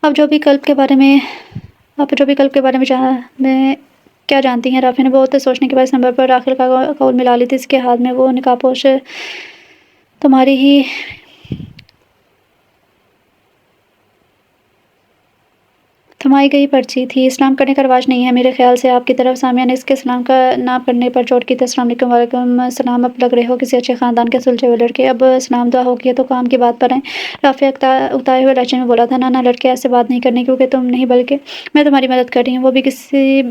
آپ جو بھی قلب کے بارے میں کیا جانتی ہیں؟ رافع نے بہت سوچنے کے بعد اس نمبر پر آخر قول ملا لی تھی، اس کے ہاتھ میں وہ نقاب پوش تمہاری ہی تھمائی گئی پرچی تھی۔ اسلام کرنے کا رواج نہیں ہے میرے خیال سے آپ کی طرف۔ سامیہ نے اس کے سلام کا نہ پڑھنے پر چوٹ کی تھی۔ السلام علیکم۔ وعلیکم السلام، اب لگ رہے ہو کسی اچھے خاندان کے سلجھے ہوئے لڑکے۔ اب سلام دعا ہو گئی تو کام کی بات پر آئیں، رافع اکتائے ہوئے لہجے میں بولا تھا۔ نہ لڑکے، ایسے بات نہیں کرنی، کیونکہ تم نہیں بلکہ میں تمہاری مدد کر رہی ہوں، وہ بھی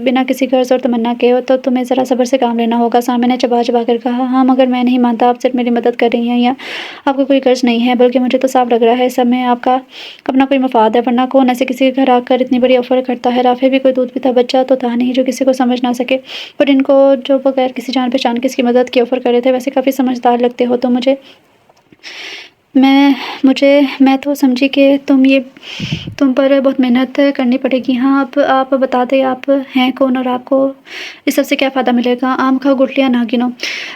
بنا کسی غرض اور تمنا کے، تو تمہیں ذرا صبر سے کام لینا ہوگا۔ سامیہ نے چبا چبا کر کہا، ہاں مگر میں نہیں مانتا، آپ صرف میری مدد کر رہی ہیں یا آپ کو کوئی غرض نہیں ہے، بلکہ مجھے تو صاف لگ رہا ہے اس سب میں آپ کا اپنا کوئی مفاد ہے، ورنہ کون ایسے کسی کے گھر آ کر اتنی بڑی آفر کرتا ہے؟ رافع بھی کوئی دودھ پیتا بچہ تو تھا نہیں جو کسی کو سمجھ نہ سکے، پر ان کو جو بغیر کسی جان پہچان کے اس کی مدد کی آفر کر رہے تھے، ویسے کافی سمجھدار لگتے ہو تم مجھے۔ میں تو سمجھی کہ تم پر بہت محنت کرنی پڑے گی۔ ہاں اب آپ بتا دیں آپ ہیں کون اور آپ کو اس سب سے کیا فائدہ ملے گا؟ آم کھاؤ گٹلیاں نہ گنو۔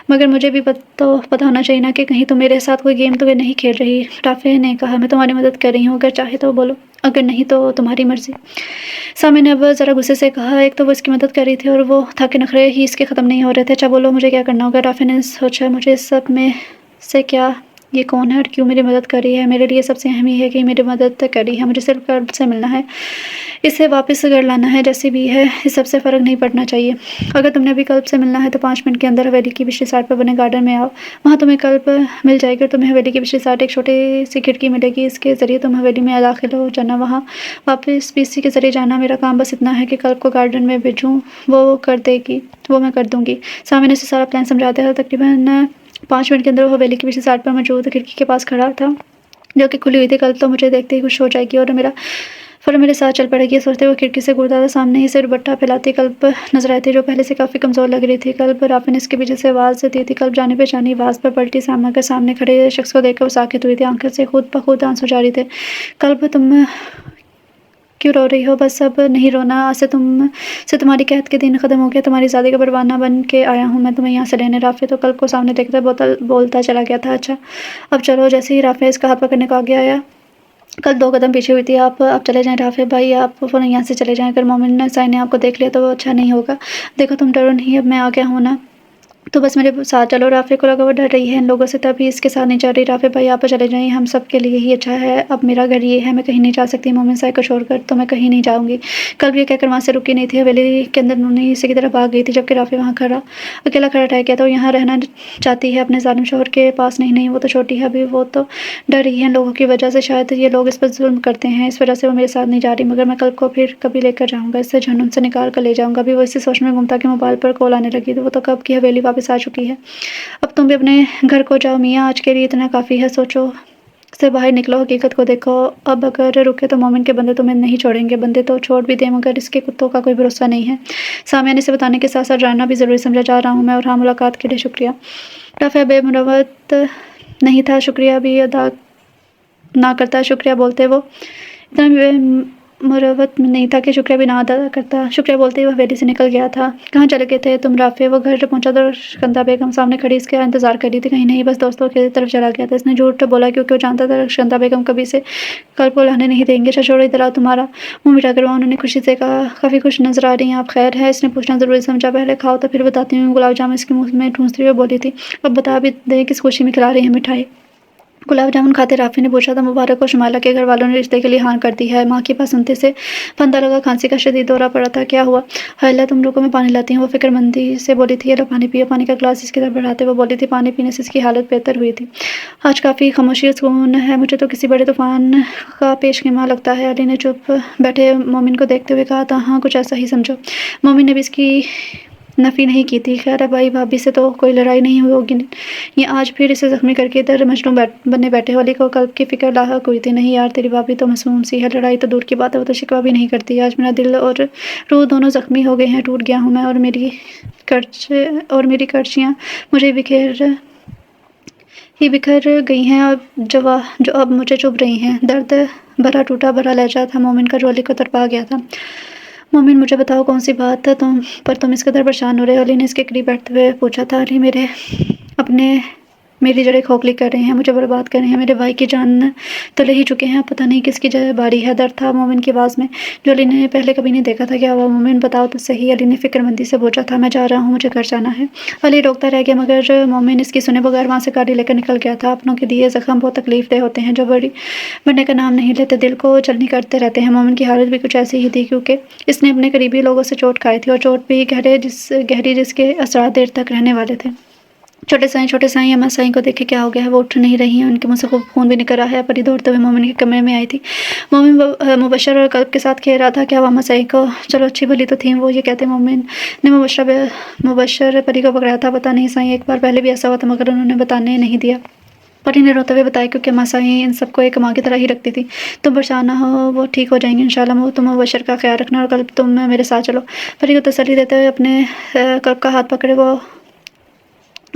مگر مجھے بھی تو پتہ ہونا چاہیے نا کہ کہیں تم میرے ساتھ کوئی گیم تو نہیں کھیل رہی۔ رافع نے کہا میں تمہاری مدد کر رہی ہوں، اگر چاہے تو بولو، اگر نہیں تو تمہاری مرضی۔ سامیہ نے اب ذرا غصے سے کہا ایک تو وہ اس کی مدد کر رہی تھی اور وہ تھا کہ نخرے ہی اس کے ختم نہیں ہو رہے تھے۔ اچھا بولو مجھے کیا کرنا ہوگا؟ رافع نے سوچا مجھے اس سب میں سے کیا، یہ کون ہے اور کیوں میری مدد کر رہی ہے؟ میرے لیے سب سے اہم یہ ہے کہ میری مدد کر رہی ہے، مجھے صرف کلب سے ملنا ہے، اسے واپس گھر لانا ہے، جیسی بھی ہے اس سب سے فرق نہیں پڑنا چاہیے۔ اگر تم نے ابھی کلب سے ملنا ہے تو 5 منٹ کے اندر حویلی کی پچھلی سائڈ پر بنے گارڈن میں آؤ، وہاں تمہیں کلب مل جائے گی اور تمہیں حویلی کی پچھلی سائڈ ایک چھوٹی سی کھڑکی ملے گی، اس کے ذریعے تم حویلی میں داخل ہو جانا، وہاں واپس PC کے ذریعے جانا۔ میرا کام بس اتنا ہے کہ کلب کو گارڈن میں بھیجوں، وہ میں کر دوں گی۔ سامیہ نے اسے سارا پلان سمجھا دیا اور تقریباً 5 منٹ کے اندر وہ حویلی کی پچھلی سائڈ پر موجود کھڑکی کے پاس کھڑا تھا جو کہ کھلی ہوئی تھی۔ کلب تو مجھے دیکھتے ہی خوش ہو جائے گی اور فوراً میرے ساتھ چل پڑے گی، سوچتے ہوئے کھڑکی سے گڑتا تھا۔ سامنے ہی سے دوپٹہ پھیلاتی کلب نظر آئی تھی جو پہلے سے کافی کمزور لگ رہی تھی۔ کلب، رافع نے اس کے پیچھے سے آواز دی تھی۔ کلب جانے پہچانی آواز پر پلٹی، سامنے کے سامنے کھڑے شخص کو دیکھ کر وہ ساکت ہوئی تھی، آنکھوں سے خود بخود آنسو جاری تھے۔ کلب تم کیوں رو رہی ہو؟ بس اب نہیں رونا، آج سے تمہاری قید کے دن ختم ہو گئے، تمہاری آزادی کا پروانہ بن کے آیا ہوں میں تمہیں یہاں سے لینے۔ رافع تو کلب کو سامنے دیکھتا بولتا چلا گیا تھا اچھا اب چلو۔ جیسے ہی رافع اس کا ہاتھ پکڑنے کو آگے آیا، کلب 2 قدم پیچھے ہوئی تھی۔ آپ چلے جائیں رافع بھائی، آپ فوراً یہاں سے چلے جائیں، اگر مومن سائیں نے آپ کو دیکھ لیا تو وہ اچھا نہیں ہوگا۔ دیکھو تم ڈرو نہیں، اب میں آ گیا ہوں نا، تو بس میرے ساتھ چلو۔ رافع کو لگا وہ ڈر رہی ہے ان لوگوں سے، تبھی اس کے ساتھ نہیں چل رہی۔ رافع بھائی آپ چلے جائیں، ہم سب کے لیے ہی اچھا ہے، اب میرا گھر یہ ہے، میں کہیں نہیں جا سکتی، مومن صاحب کو چھوڑ کر تو میں کہیں نہیں جاؤں گی۔ کلب یہ کہہ کر وہاں سے رکی نہیں تھی، حویلی کے اندر نونی حصے کی طرف بھاگ گئی تھی، جبکہ رافع وہاں اکیلا کھڑا رہ گیا تھا۔ وہ یہاں رہنا چاہتی ہے اپنے ظالم شوہر کے پاس، نہیں وہ تو چھوٹی ہے ابھی، وہ تو ڈر رہی ہے ان لوگوں کی وجہ سے، شاید یہ لوگ اس پر ظلم کرتے ہیں، اس وجہ سے وہ میرے ساتھ نہیں جا رہی، مگر میں کلب کو پھر کبھی لے کر جاؤں گا، اسے جہنم سے نکال کر لے جاؤں گا۔ ابھی وہ اسی سوچ میں گم تھا کہ موبائل پر کال آنے لگی، وہ تو کب کی حویلی واپس آ چکی ہے۔ اب تم بھی اپنے گھر کو جاؤ میاں، آج کے لیے اتنا کافی ہے، سوچو سے باہر نکلو، حقیقت کو دیکھو، اب اگر رکے تو مومن کے بندے تمہیں نہیں چھوڑیں گے، بندے تو چھوڑ بھی دیں مگر اس کے کتوں کا کوئی بھروسہ نہیں ہے۔ سامیہ نے اسے بتانے کے ساتھ ساتھ جاننا بھی ضروری سمجھا، جا رہا ہوں میں، اور ہاں ملاقات کے لیے شکریہ۔ رافع بے مروت نہیں تھا، شکریہ بھی ادا نہ کرتا، شکریہ بولتے وہ اتنا بے مروت نہیں تھا کہ شکریہ بھی نہ ادا کرتا، شکریہ بولتے ہی وہ حویلی سے نکل گیا تھا۔ کہاں چلے گئے تھے تم رافع؟ وہ گھر پہنچا تو رخشندہ بیگم سامنے کھڑی اس کا انتظار کر رہی تھی، کہیں نہیں بس دوستوں کی طرف چلا گیا تھا۔ اس نے جھوٹ بولا کیونکہ وہ جانتا تھا رخشندہ بیگم کبھی سے کلب کو لانے نہیں دیں گے۔ اچھا چھوڑو ادھر آؤ، تمہارا منہ میٹھا کرواؤں، انہوں نے خوشی سے کہا۔ کافی خوش نظر آ رہی ہیں آپ، خیر ہے؟ اس نے پوچھنا ضروری سمجھا۔ پہلے کھاؤ تو پھر بتاتی ہوں۔ گلاب جامن اس کے منہ میں ٹھونستی ہوئی بولی تھی۔ اب بتا بھی دیں کس خوشی میں کھلا رہی ہیں مٹھائی؟ گلاب جامن کھاتے رافع نے پوچھا تھا۔ مبارک ہو، شمائلہ کے گھر والوں نے رشتے کے لیے ہاں کر دی ہے۔ ماں کی بات سنتے سے پھندہ لگا، کھانسی کا شدید دورہ پڑا تھا۔ کیا ہوا؟ ہائے اللہ، تم رکو میں پانی لاتی ہوں، وہ فکر مندی سے بولی تھی۔ یہ لو پانی پیو۔ پانی کا گلاس اس کی طرف بڑھاتے وہ بولی تھی۔ پانی پینے سے اس کی حالت بہتر ہوئی تھی۔ آج کافی خاموشی اور سکون ہے، مجھے تو کسی بڑے طوفان کا پیش خیمہ لگتا ہے۔ علی نے چپ بیٹھے مومن کو دیکھتے ہوئے کہا تھا، ہاں کچھ ایسا ہی سمجھو۔ مومن نے بھی اس کی نفی نہیں کی تھی۔ خیر ہے بھائی بھابھی سے تو کوئی لڑائی نہیں ہوئی ہوگی؟ یہ آج پھر اسے زخمی کر کے ادھر مجنون بنے بیٹھے ہو۔ علی کو کلب کی فکر لاحق ہوئی تھی۔ نہیں یار، تیری بھابھی تو معصوم سی ہے، لڑائی تو دور کی بات ہے، وہ تو شکوہ بھی نہیں کرتی۔ آج میرا دل اور روح دونوں زخمی ہو گئے ہیں، ٹوٹ گیا ہوں میں، اور میری کرچیاں مجھے بکھر گئی ہیں جو اب مجھے چبھ رہی ہیں۔ درد بھرا ٹوٹا بھرا لہجہ تھا مومن کا جو علی کو تڑپا گیا تھا۔ مومن مجھے بتاؤ کون سی بات تم اس قدر پریشان ہو رہے ہو؟ علی نے اس کے قریب بیٹھتے ہوئے پوچھا تھا۔ علی میری جڑیں کھوکھلی کر رہے ہیں، مجھے برباد کر رہے ہیں، میرے بھائی کی جان تو لے ہی چکے ہیں، اب پتہ نہیں کس کی باری ہے۔ درد تھا مومن کی آواز میں جو علی نے پہلے کبھی نہیں دیکھا تھا۔ کیا ہوا مومن، بتاؤ تو صحیح۔ علی نے فکر مندی سے پوچھا تھا۔ میں جا رہا ہوں، مجھے گھر جانا ہے۔ علی روکتا رہ گیا مگر مومن اس کی سنے بغیر وہاں سے گاڑی لے کر نکل گیا تھا۔ اپنوں کے دیے زخم بہت تکلیف دہ ہوتے ہیں جو بڑھنے کا نام نہیں لیتے، دل کو چلنی کرتے رہتے ہیں۔ مومن کی حالت بھی کچھ ایسی ہی تھی کیونکہ اس نے اپنے قریبی لوگوں سے چوٹ کھائی تھی، اور چوٹ بھی گہری جس کے اثرات دیر تک رہنے والے تھے۔ چھوٹے سائیں اماں سائیں کو دیکھے کیا ہو گیا ہے؟ وہ اٹھ نہیں رہی ہیں، ان کے منہ سے خون بھی نکل رہا ہے۔ پری دوڑتے ہوئے مومن کے کمرے میں آئی تھی۔ مومن مبشر اور کلب کے ساتھ کھیل رہا تھا۔ کیا ہوا اماں سائیں کو؟ چلو اچھی بھلی تو تھیں وہ، یہ کہتے مومن نے مبشر پری کو پکڑایا تھا۔ پتہ نہیں سائیں، ایک بار پہلے بھی ایسا ہوا تھا مگر انہوں نے بتانے نہیں دیا۔ پری نے روتے ہوئے بتایا کیونکہ اماں سائیں ان سب کو ایک ماں کی طرح ہی رکھتی تھی۔ تم پریشان نہ ہو، وہ ٹھیک ہو جائیں گے انشاءاللہ۔ تم مبشر کا خیال رکھنا، اور کلب تم میرے ساتھ چلو۔ پری کو تسلی دیتے ہوئے اپنے کلب کا ہاتھ پکڑے وہ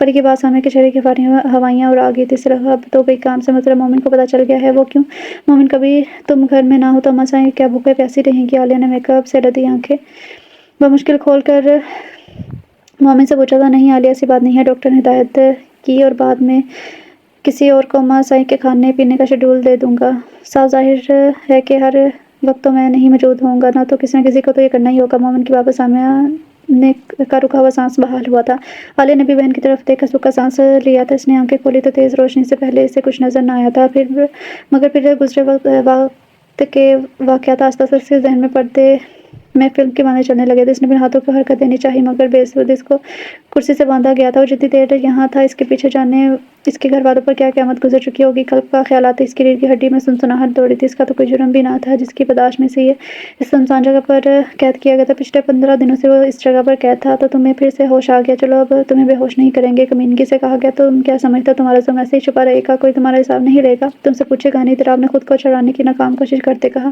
پری کے بعد سامع کے چہرے کی ہوائیاں اڑا گئی تھی. صرف اب تو بھئی کام سے مطلب مومن کو پتہ چل گیا ہے. وہ کیوں؟ مومن کبھی تم گھر میں نہ ہو تو اماں سائیں کیا بھوکے پیاسی رہیں گی؟ عالیہ نے میک اپ سے لدی آنکھیں بمشکل کھول کر مومن سے پوچھا تھا. نہیں عالیہ ایسی بات نہیں ہے. ڈاکٹر نے ہدایت کی اور بعد میں کسی اور کو اماں سائیں کے کھانے پینے کا شیڈول دے دوں گا. صاف ظاہر ہے کہ ہر وقت تو میں نہیں موجود ہوں گا نا، تو کسی نہ کسی کو تو یہ کرنا ہی ہوگا. مومن کی بات پر سامعہ نے کا رکا ہوا سانس بحال ہوا تھا. عالیہ نے بھی بہن کی طرف دیکھا سوکھا سانس لیا تھا. اس نے آنکھیں کھولی تو تیز روشنی سے پہلے اسے کچھ نظر نہ آیا تھا. مگر پھر گزرے وقت کے واقعات آہستہ آہستہ اس کے ذہن میں پردے میں فلم کے معنی چلنے لگے تھے. اس نے اپنے ہاتھوں کو حرکت دینی چاہی مگر بے سود اس کو کرسی سے باندھا گیا تھا. اور جتنی دیر یہاں تھا اس کے پیچھے جانے اس کے گھر والوں پر کیا قیامت گزر چکی ہوگی. قلب کا خیال آتے اس کی ریڑھ کی ہڈی میں سنسناہٹ دوڑی تھی. اس کا تو کوئی جرم بھی نہ تھا جس کی پاداش میں سے یہ اس سنسان جگہ پر قید کیا گیا تھا. پچھلے 15 دنوں سے وہ اس جگہ پر قید تھا. تو تمہیں پھر سے ہوش آ گیا. چلو اب تمہیں بے ہوش نہیں کریں گے. کمینگی سے کہا گیا. تم کیا سمجھتا تمہارا زخم ایسے ہی چھپا رہے گا؟ کوئی تمہارا حساب نہیں لے گا؟ تم سے پوچھے گا نہیں. اضطراب نے خود کو چھڑانے کی ناکام کوشش کرتے کہا.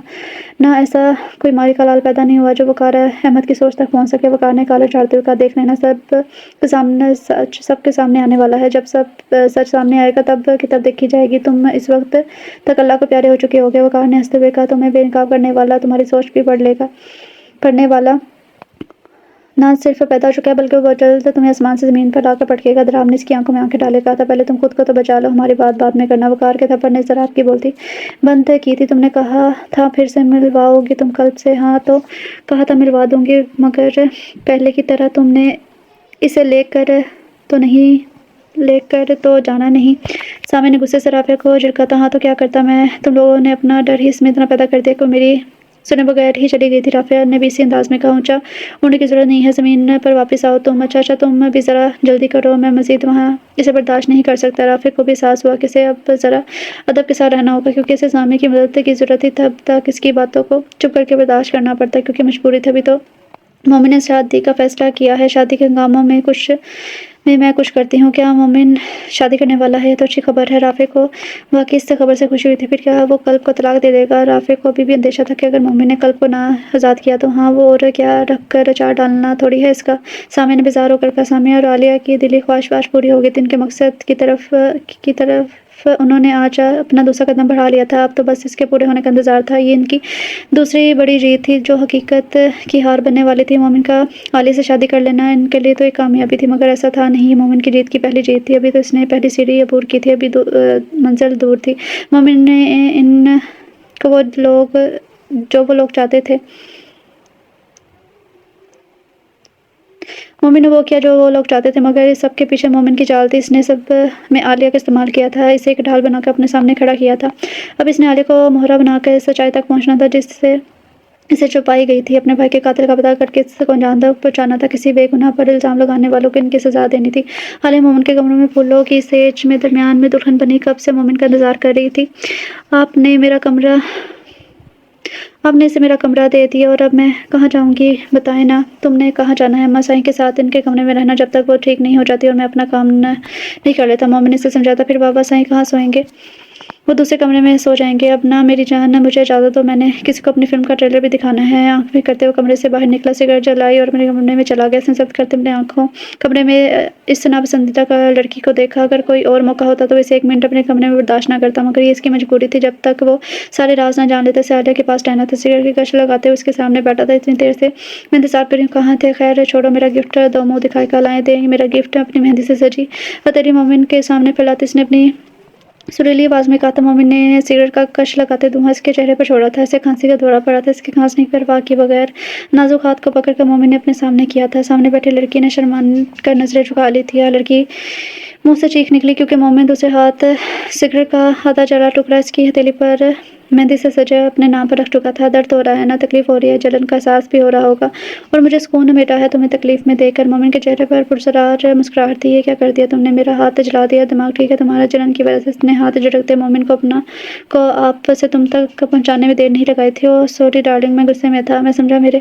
نہ ایسا کوئی ماری کا لال پیدا نہیں ہوا جو وقار احمد کی سوچ تک پہنچ سکے. وقار نے کالر جھاڑتے ہوئے کہا. دیکھ لینا سب کے سامنے آنے والا ہے. جب سب سچ سامنے آئے گا تب کتاب دیکھی جائے گی. تم اس وقت تک اللہ کو پیارے ہو چکے ہوگے. وقار نے ہنستے ہوئے کہا. تمہیں بے نقاب کرنے والا تمہاری سوچ بھی پڑھنے والا نہ صرف پیدا ہو چکا ہے بلکہ وہ بہت جلد تمہیں آسمان سے زمین پر لا کر پٹکے گا. اضطراب نے اس کی آنکھوں میں آنکھیں ڈالے کہا تھا. پہلے تم خود کو تو بچا لو. ہماری بات بعد میں کرنا. وقار کے تھپڑ نے اضطراب کی بولتی بند کی تھی. تم نے کہا تھا پھر سے ملواؤ گی تم قلب سے. ہاں تو کہا تھا ملوا دوں گی مگر پہلے کی طرح تم نے اسے لے کر تو جانا نہیں. سامع نے غصے سے رافعہ کو جھڑکا تھا. ہاں تو کیا کرتا میں؟ تم لوگوں نے اپنا ڈر ہی اس میں اتنا پیدا کر دیا کہ وہ میری سنے بغیر ہی چلی گئی تھی. رافعہ نے بھی اسی انداز میں کہا. اونچا اڑنے کی ضرورت نہیں ہے. زمین پر واپس آؤ تم. اچھا تم بھی ذرا جلدی کرو. میں مزید وہاں اسے برداشت نہیں کر سکتا. رافعہ کو بھی احساس ہوا کہ اسے اب ذرا ادب کے ساتھ رہنا ہوگا کیونکہ اسے سامع کی مدد کی ضرورت تھی. تب تک اس کی باتوں کو چپ کر کے برداشت کرنا پڑتا کیونکہ مجبوری تھی. ابھی تو مومن نے شادی کا فیصلہ کیا ہے. شادی کے ہنگاموں میں میں کچھ کرتی ہوں. کیا مومن شادی کرنے والا ہے؟ یہ تو اچھی خبر ہے. رافعہ کو واقعی اس خبر سے خوشی ہوئی تھی. پھر کیا وہ قلب کو طلاق دے دے گا؟ رافعہ کو ابھی بھی اندیشہ تھا کہ اگر مومن نے قلب کو نہ آزاد کیا تو ہاں وہ اور کیا رکھ کر اچار ڈالنا تھوڑی ہے اس کا. سامع نے بیزار ہو کر کہا. سامع اور عالیہ کی دلی خواہش پوری ہو گئی تھی. ان کے مقصد کی طرف انہوں نے آج اپنا دوسرا قدم بڑھا لیا تھا. اب تو بس اس کے پورے ہونے کا انتظار تھا. یہ ان کی دوسری بڑی جیت تھی جو حقیقت کی ہار بننے والی تھی. مومن کا عالیہ سے شادی کر لینا ان کے لیے تو ایک کامیابی تھی مگر ایسا تھا نہیں. یہ مومن کی جیت کی پہلی جیت تھی. ابھی تو اس نے پہلی سیڑھی عبور کی تھی. ابھی منزل دور تھی. مومن نے ان کو وہ لوگ چاہتے تھے. مومن نے وہ کیا جو وہ لوگ چاہتے تھے مگر اس سب کے پیچھے مومن کی چال تھی. اس نے سب میں عالیہ کا استعمال کیا تھا. اسے ایک ڈھال بنا کر اپنے سامنے کھڑا کیا تھا. اب اس نے عالیہ کو مہرہ بنا کر سچائی تک پہنچنا تھا جس سے اسے چھپائی گئی تھی. اپنے بھائی کے قاتل کا پتہ کر کے اس کو انجام تک پہنچانا تھا. کسی بے گناہ پر الزام لگانے والوں کو ان کی سزا دینی تھی. عالیہ مومن کے کمروں میں پھولوں کی سیج میں درمیان میں دلہن بنی کب سے مومن کا انتظار کر رہی تھی. آپ نے اسے میرا کمرہ دے دیا اور اب میں کہاں جاؤں گی بتائیں نا. تم نے کہاں جانا ہے؟ اماں سائیں کے ساتھ ان کے کمرے میں رہنا جب تک وہ ٹھیک نہیں ہو جاتی اور میں اپنا کام نہیں کر لیتا. مومن نے اسے سمجھاتا. پھر بابا سائیں کہاں سوئیں گے؟ وہ دوسرے کمرے میں سو جائیں گے. اب نہ میری جان مجھے اجازت دو. میں نے کسی کو اپنی فلم کا ٹریلر بھی دکھانا ہے. آنکھ میں کرتے ہوئے کمرے سے باہر نکلا. سگریٹ جلائی اور میرے کمرے میں چلا گیا. اس نے ضبط کرتے اپنے آنکھوں کمرے میں اس ناپسندیدہ لڑکی کو دیکھا. اگر کوئی اور موقع ہوتا تو اسے 1 منٹ اپنے کمرے میں برداشت نہ کرتا مگر یہ اس کی مجبوری تھی. جب تک وہ سارے راز نہ جان لیتے. عالیہ کے پاس ٹہنا تھا. سگریٹ کی کش لگاتے ہوئے اس کے سامنے بیٹھا تھا. اتنی دیر سے میں انتظار کر رہی ہوں. کہاں تھے؟ خیر چھوڑو میرا گفٹ دو. منہ دکھائے کہا. لائیں دیں میرا گفٹ. اپنی مہندی سے سجی تیری مومن کے سامنے پھیلاتے اس نے اپنی سریلی آواز میں کہا تھا. مومن نے سگریٹ کا کش لگاتے دھواں اس کے چہرے پر چھوڑا تھا. اسے کھانسی کا دورہ پڑا تھا. اس کی کھانسنے کی پرواہ کیے بغیر نازک ہاتھ کو پکڑ کر مومن نے اپنے سامنے کیا تھا. سامنے بیٹھی لڑکی نے شرمان کر نظریں جھکا لی تھی. لڑکی منہ سے چیخ نکلی کیونکہ مومن دوسرے ہاتھ سگریٹ کا آدھا جلا ٹکڑا اس کی ہتھیلی پر مہندی سے سجے اپنے نام پر رکھ چکا تھا. درد ہو رہا ہے نا؟ تکلیف ہو رہی ہے. جلن کا احساس بھی ہو رہا ہوگا اور مجھے سکون ملا ہے تمہیں تکلیف میں دیکھ کر. مومن کے چہرے پر پراسرار مسکراہٹ تھی. یہ کیا کر دیا تم نے؟ میرا ہاتھ جلا دیا. دماغ ٹھیک ہے تمہارا؟ جلن کی وجہ سے اس نے ہاتھ جھٹکتے مومن کو آپ سے تم تک پہنچانے میں دیر نہیں لگائی تھی. اوہ سوری ڈارلنگ میں غصے میں تھا. میں سمجھا میرے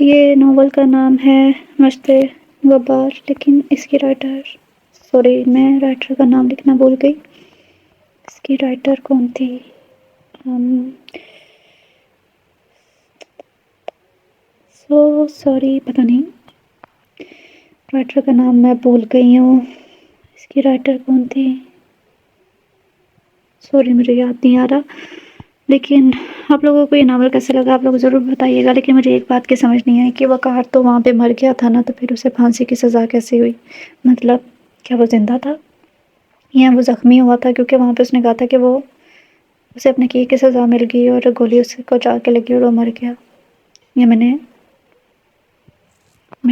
یہ ناول کا نام ہے مشت غبار، لیکن اس کی رائٹر، سوری میں رائٹر کا نام لکھنا بھول گئی. اس کی رائٹر کون تھی؟ سوری، پتہ نہیں، رائٹر کا نام میں بھول گئی ہوں. اس کی رائٹر کون تھی؟ سوری مجھے یاد نہیں آ رہا. لیکن آپ لوگوں کو یہ ناول کیسے لگا آپ لوگ ضرور بتائیے گا. لیکن مجھے ایک بات کی سمجھ نہیں آئی کہ وقار تو وہاں پہ مر گیا تھا نا، تو پھر اسے پھانسی کی سزا کیسے ہوئی؟ مطلب کیا وہ زندہ تھا یا وہ زخمی ہوا تھا؟ کیونکہ وہاں پہ اس نے کہا تھا کہ وہ اسے اپنے کیے کی سزا مل گئی اور گولی اس کو جا کے لگی اور وہ مر گیا. یا میں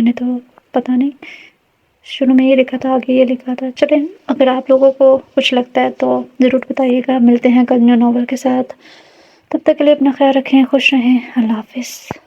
نے تو پتہ نہیں، شروع میں یہ لکھا تھا آگے یہ لکھا تھا. چلیں، اگر آپ لوگوں کو کچھ لگتا ہے تو ضرور بتائیے گا. ملتے ہیں کل نیو ناول کے ساتھ. تب تک کے لیے اپنا خیال رکھیں، خوش رہیں. اللہ حافظ.